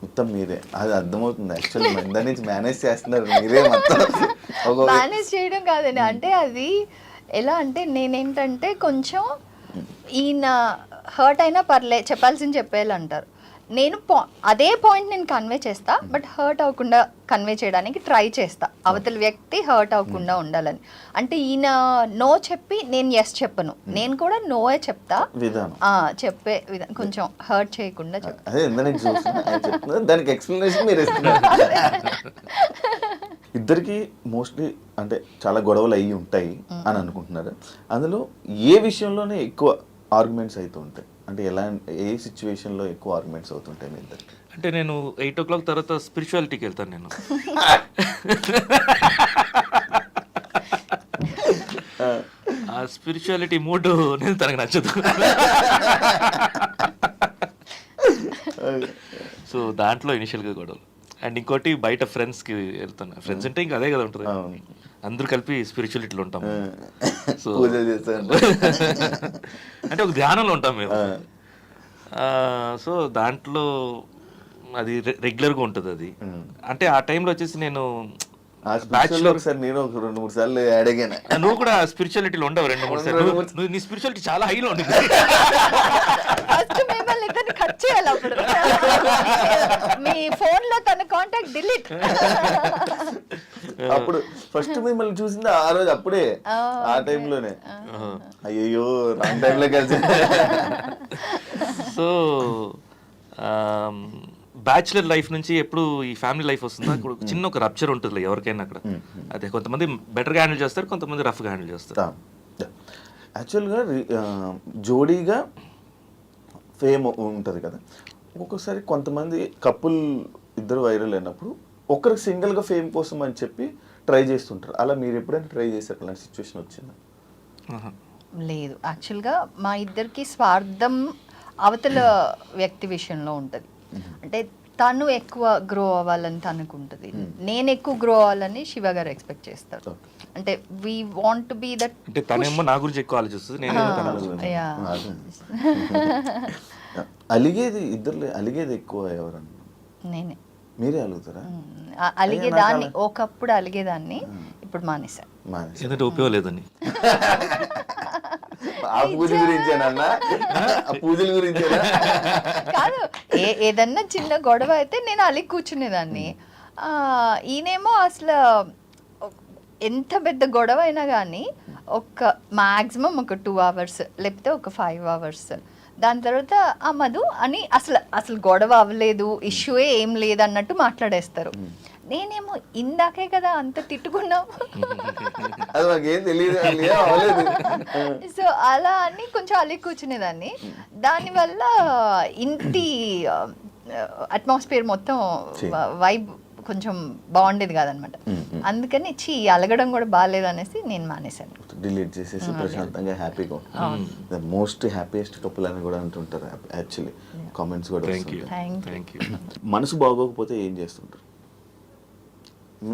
మొత్తం మీరే, అది అర్థమవుతుంది. యాక్చువల్లీ దాని నుంచి మేనేజ్ చేస్తున్నారు మీరే మొత్తం. మేనేజ్ చేయడం కాదండి, అంటే అది ఎలా అంటే నేనేంటంటే కొంచెం ఈయన హర్ట్ అయినా పర్లే చెప్పాల్సింది చెప్పేయాలి అంటారు. నేను అదే పాయింట్ నేను కన్వే చేస్తా, బట్ హర్ట్ అవ్వకుండా కన్వే చేయడానికి ట్రై చేస్తా, అవతల వ్యక్తి హర్ట్ అవ్వకుండా ఉండాలని. అంటే ఈయన నో చెప్పి నేను ఎస్ చెప్పను, నేను కూడా నోయే చెప్తా, చెప్పే విధానం కొంచెం హర్ట్ చేయకుండా చెప్తా. దానికి ఎక్స్ప్లెనేషన్ మీరు ఇస్తున్నారు. ఇద్దరికి మోస్ట్లీ అంటే చాలా గొడవలు అయ్యి ఉంటాయి అని అనుకుంటున్నారు. అందులో ఏ విషయంలోనే ఎక్కువ ఆర్గ్యుమెంట్స్ అవుతూ ఉంటాయి, అంటే ఎలా, ఏ సిచ్యువేషన్లో ఎక్కువ ఆర్గ్యుమెంట్స్ అవుతుంటాయి మీ ఇద్దరికి? అంటే నేను 8 o'clock తర్వాత స్పిరిచువాలిటీకి వెళ్తాను నేను. ఆ స్పిరిచువాలిటీ మూడ్ నేను తనకు నచ్చదు. సో దాంట్లో ఇనిషియల్గా గొడవలు. అండ్ ఇంకోటి బయట ఫ్రెండ్స్కి వెళ్తాను. ఫ్రెండ్స్ అంటే ఇంకా అదే కదా ఉంటుంది, అందరూ కలిపి స్పిరిచువాలిటీలో ఉంటాం. సో అంటే ఒక ధ్యానంలో ఉంటాం మేము. సో దాంట్లో అది రెగ్యులర్గా ఉంటుంది అది. అంటే ఆ టైంలో వచ్చేసి నేను నేను ఒక 2-3 సార్లు అడిగాను, నువ్వు కూడా స్పిరిచువాలిటీలో ఉండవు 2-3 సార్లు. నీ స్పిరిచువాలిటీ చాలా హైలో ఉంటుంది. మీ ఫోన్ లో తన కాంటాక్ట్ డిలీట్. అప్పుడు ఫస్ట్ మిమ్మల్ని చూసింది ఆ రోజు, అప్పుడే ఆ టైంలోనే అయ్యో రాంగ్ టైంలో కలిసి. సో బ్యాచులర్ లైఫ్ నుంచి ఎప్పుడు ఈ ఫ్యామిలీ లైఫ్ వస్తుందో అప్పుడు చిన్న ఒక రప్చర్ ఉంటుంది ఎవరికైనా అక్కడ. అదే కొంతమంది బెటర్గా హ్యాండిల్ చేస్తారు, కొంతమంది రఫ్గా హ్యాండిల్ చేస్తారు. యాక్చువల్గా జోడీగా ఫేమ్ ఉంటుంది కదా, ఒక్కొక్కసారి కొంతమంది కపుల్ ఇద్దరు వైరల్ అయినప్పుడు ఒకరికి సింగిల్గా ఫేమ్ కోసం అని చెప్పి ట్రై చేస్తుంటారు. అలా మీరు ఎప్పుడైనా ట్రై చేశారు? అలాంటి సిచ్యువేషన్ వచ్చిందా? లేదు, యాక్చువల్గా మా ఇద్దరికి స్వార్థం అవతల వ్యక్తి విషయంలో ఉంటుంది. అంటే తను ఎక్కువ గ్రో అవ్వాలని తనకు ఉంటుంది, నేను ఎక్కువ గ్రో అవ్వాలని శివ గారు ఎక్స్పెక్ట్ చేస్తారు. అంటే we want to be that. అంటే తనేమో నా గురించి ఎక్కువ ఆలోచిస్తుంది, నేను అలిగేది ఇద్దరు, అలిగేది ఎక్కువ ఎవరన్నా? నేనే. మీరే అలుగుతారా? అలిగేదాన్ని, ఒకప్పుడు అలిగేదాన్ని, ఇప్పుడు మానేసా. ఎందుకంటే ఉపయోగం లేదని. ఆ పూజ గురించేనన్నా? ఆ పూజల గురించేనా? కాదు, ఏదన్నా చిన్న గొడవ అయితే నేను అలిగి కూర్చునేదాన్ని. ఈయనేమో అసలు ఎంత పెద్ద గొడవ అయినా కానీ ఒక మ్యాక్సిమం ఒక 2 hours లేకపోతే ఒక 5 hours, దాని తర్వాత ఆ మధు అని అసలు గొడవ అవ్వలేదు, ఇష్యూయే ఏం లేదు అన్నట్టు మాట్లాడేస్తారు. నేనేమో ఇందాకే కదా అంత తిట్టుకున్నాం. అది మాకేం తెలియదు, అవ్వలేదు. సో అలా అని కొంచెం అల్లి కూర్చునేదాన్ని. దానివల్ల ఇంటి అట్మాస్ఫియర్ మొత్తం వైబ్ కొంచెం బాగుండేది కాదనమాట. అందుకని అలగడం కూడా బాగాలేదు అనేసి నేను మానేశాను. డిలీట్ చేసేసి ప్రశాంతంగా హ్యాపీగా ఉంటుంది. మోస్ట్ హ్యాపీయెస్ట్ కపుల్ అని కూడా అంటుంటారు యాక్చువల్లీ. కామెంట్స్ కూడా థ్యాంక్ యూ. మనసు బాగోకపోతే ఏం చేస్తుంటారు?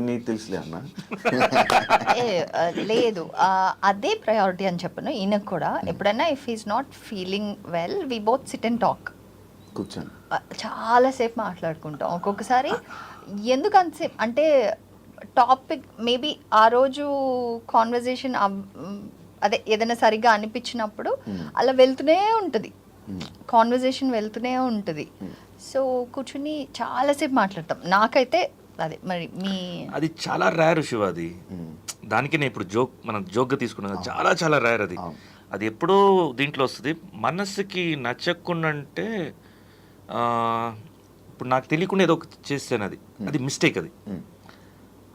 నీకు తెలుసులే అన్న. లేదు, అదే ప్రయారిటీ అని చెప్పను. ఈయనకు కూడా ఎప్పుడైనా if is not feeling well we both sit and talk. కూర్చొని చాలాసేపు మాట్లాడుకుంటాం. ఒక్కొక్కసారి ఎందుకు అంతసేపు అంటే టాపిక్ మేబీ ఆ రోజు కాన్వర్జేషన్ అదే ఏదైనా సరిగా అనిపించినప్పుడు అలా వెళ్తూనే ఉంటుంది, కాన్వర్జేషన్ వెళ్తూనే ఉంటుంది. సో కూర్చుని చాలాసేపు మాట్లాడతాం. నాకైతే అదే మరి అది చాలా రేర్ శివ. అది దానికి నేను ఇప్పుడు మనం జోక్గా తీసుకున్నాను. చాలా చాలా రేర్ అది. అది ఎప్పుడో దీంట్లో వస్తుంది. మనసుకి నచ్చకుండా అంటే ఇప్పుడు నాకు తెలియకుండా ఏదో చేస్తాను, అది మిస్టేక్.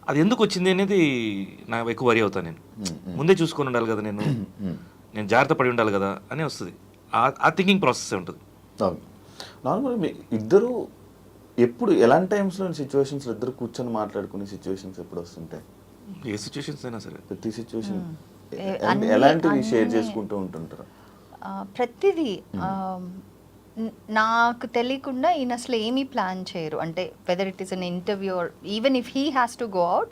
అది ఎందుకు వచ్చింది అనేది నాకు ఎక్కువ వరి అవుతాను. నేను ముందే చూసుకొని ఉండాలి కదా, నేను జాగ్రత్త పడి ఉండాలి కదా అని వస్తుంది. ఆ థింకింగ్ ప్రాసెస్ ఉంటుంది. నార్మల్గా ఇద్దరు ఎప్పుడు ఎలాంటి టైమ్స్లో సిచ్యువేషన్స్ ఇద్దరు కూర్చొని మాట్లాడుకునే సిచ్యువేషన్స్ ఎప్పుడు వస్తుంటాయి? ఏ సిచ్యువేషన్స్ అయినా సరే, ప్రతి సిచ్యువేషన్ ఎలాంటివి షేర్ చేసుకుంటూ ఉంటుంటారు? ప్రతిదీ నాకు తెలియకుండా ఈయన అసలు ఏమీ ప్లాన్ చేయరు. అంటే whether it is an interview or even if he has to go out,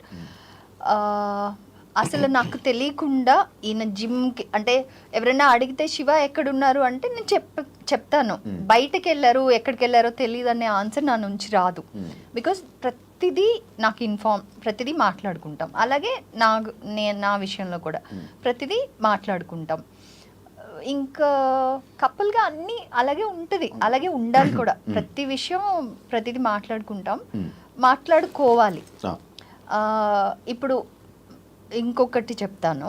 అసలు నాకు తెలియకుండా ఈయన జిమ్కి అంటే ఎవరైనా అడిగితే శివ ఎక్కడున్నారు అంటే నేను చెప్తాను. బయటకు వెళ్ళారు, ఎక్కడికి వెళ్ళారో తెలియదు అనే ఆన్సర్ నా నుంచి రాదు. బికాస్ ప్రతిదీ నాకు ప్రతిదీ మాట్లాడుకుంటాం. అలాగే నా విషయంలో కూడా ప్రతిదీ మాట్లాడుకుంటాం. ఇంకా కపుల్గా అన్నీ అలాగే ఉంటుంది, అలాగే ఉండాలి కూడా. ప్రతి విషయం ప్రతిదీ మాట్లాడుకుంటాం, మాట్లాడుకోవాలి. ఇప్పుడు ఇంకొకటి చెప్తాను,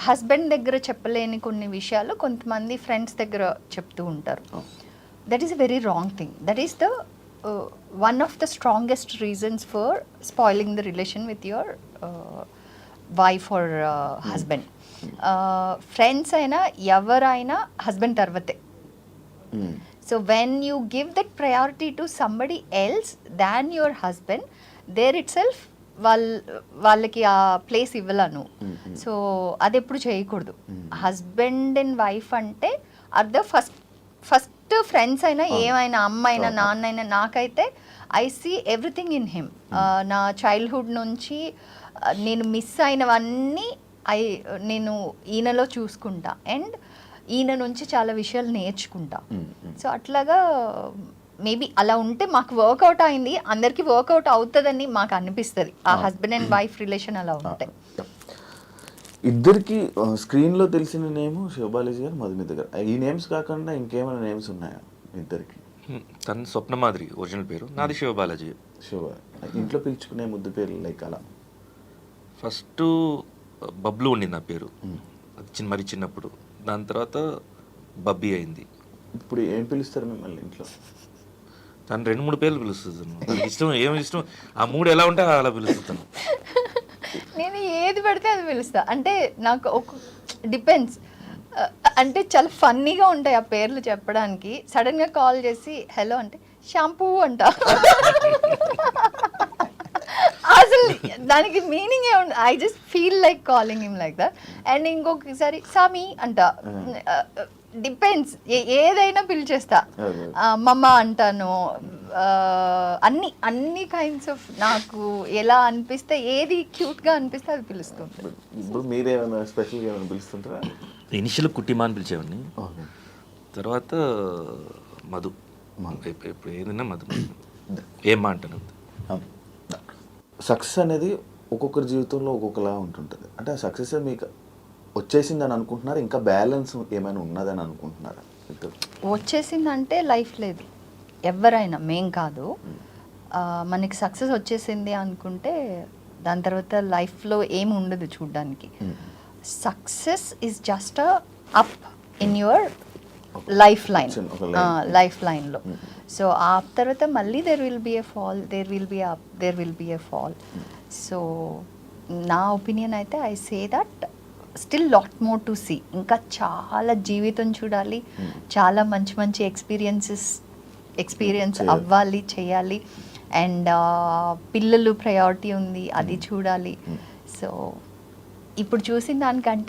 హస్బెండ్ దగ్గర చెప్పలేని కొన్ని విషయాలు కొంతమంది ఫ్రెండ్స్ దగ్గర చెప్తూ ఉంటారు. That is a very wrong thing. That is the one of the strongest reasons for spoiling the relation with your wife or husband. Friends అయినా ఎవరైనా హస్బెండ్ తర్వాతే. So when you give that priority to somebody else than your husband, there itself వాళ్ళకి ఆ place ఇవ్వలేను. సో అది ఎప్పుడు చేయకూడదు. హస్బెండ్ అండ్ వైఫ్ అంటే ఆర్ ద ఫస్ట్ ఫ్రెండ్స్ అయినా ఏమైనా అమ్మైనా నాన్నైనా నాకైతే I see everything in him. నా చైల్డ్హుడ్ నుంచి నేను మిస్ అయినవన్నీ నేను ఈయనలో చూసుకుంటా అండ్ ఈయన నుంచి చాలా విషయాలు నేర్చుకుంటా. సో అట్లాగా మేబీ అలా ఉంటే మాకు వర్కౌట్ అయింది, అందరికీ వర్కౌట్ అవుతుందని మాకు అనిపిస్తుంది. ఆ హస్బెండ్ అండ్ వైఫ్ రిలేషన్ అలా ఉంటాయి. ఇద్దరికి స్క్రీన్లో తెలిసిన నేమ్ శివబాలాజీ గారు, మధుమిత గారు. ఈ నేమ్స్ కాకుండా ఇంకేమైనా నేమ్స్ ఉన్నాయా ఇద్దరికి? తన స్వప్నమాధురి ఒరిజినల్ పేరు, నాది శివబాలాజీ. ఇంట్లో పిలుచుకునే ముద్దు పేర్లు లైక్ అలా? ఫస్ట్ బబ్లు ఉండింది నా పేరు, అది మరి చిన్నప్పుడు. దాని తర్వాత బబ్బీ అయింది. ఇప్పుడు ఏం పిలుస్తారు మిమ్మల్ని ఇంట్లో? తను 2-3 పేర్లు పిలుస్తుంది. తనకి ఇష్టం, ఏమి ఇష్టం ఆ 3 ఎలా ఉంటే అలా పిలుస్తాను. నేను ఏది పడితే అది పిలుస్తా. అంటే నాకు ఒక డిపెండ్స్. అంటే చాలా ఫన్నీగా ఉంటాయి ఆ పేర్లు చెప్పడానికి. సడన్గా కాల్ చేసి హలో అంటే షాంపూ అంట. అసలు దానికి మీనింగ్ ఏముంది, I just feel like calling him like that. And ఇంకొకసారి సామి అంట. డిపెండ్స్, ఏదైనా పిలిచేస్తా. మమ్మ అంటాను. అన్ని కైండ్స్ ఆఫ్ నాకు ఎలా అనిపిస్తే, ఏది క్యూట్గా అనిపిస్తే అది పిలుస్తుంది. ఇప్పుడు మీరేమైనా స్పెషల్గా ఏమైనా పిలుస్తుంటారా? ఇనిషియల్ కుట్టిమా అని పిలిచేవాడిని, తర్వాత మధు, ఇప్పుడు ఏదైనా మధు ఏమ్మా అంటాను. సక్సెస్ అనేది ఒక్కొక్కరి జీవితంలో ఒక్కొక్కలా ఉంటుంటుంది. అంటే ఆ సక్సెస్ మీకు వచ్చేసిందని అనుకుంటున్నారా, ఇంకా బ్యాలెన్స్ ఏమైనా ఉన్నదని అనుకుంటున్నారా? వచ్చేసిందంటే లైఫ్ లేదు, ఎవరైనా, మేం కాదు. మనకి సక్సెస్ వచ్చేసింది అనుకుంటే దాని తర్వాత లైఫ్లో ఏమి ఉండదు చూడడానికి. Success is just up in your life లైన్లో. సో ఆ తర్వాత మళ్ళీ there will be a fall, there will be up, there will be a fall. So నా ఒపీనియన్ అయితే I say that still lot more to see. ఇంకా చాలా జీవితం చూడాలి, చాలా మంచి మంచి ఎక్స్పీరియన్స్ అవ్వాలి, చేయాలి. అండ్ పిల్లలు ప్రయారిటీ ఉంది, అది చూడాలి. సో ఇప్పుడు చూసిన దానికంటే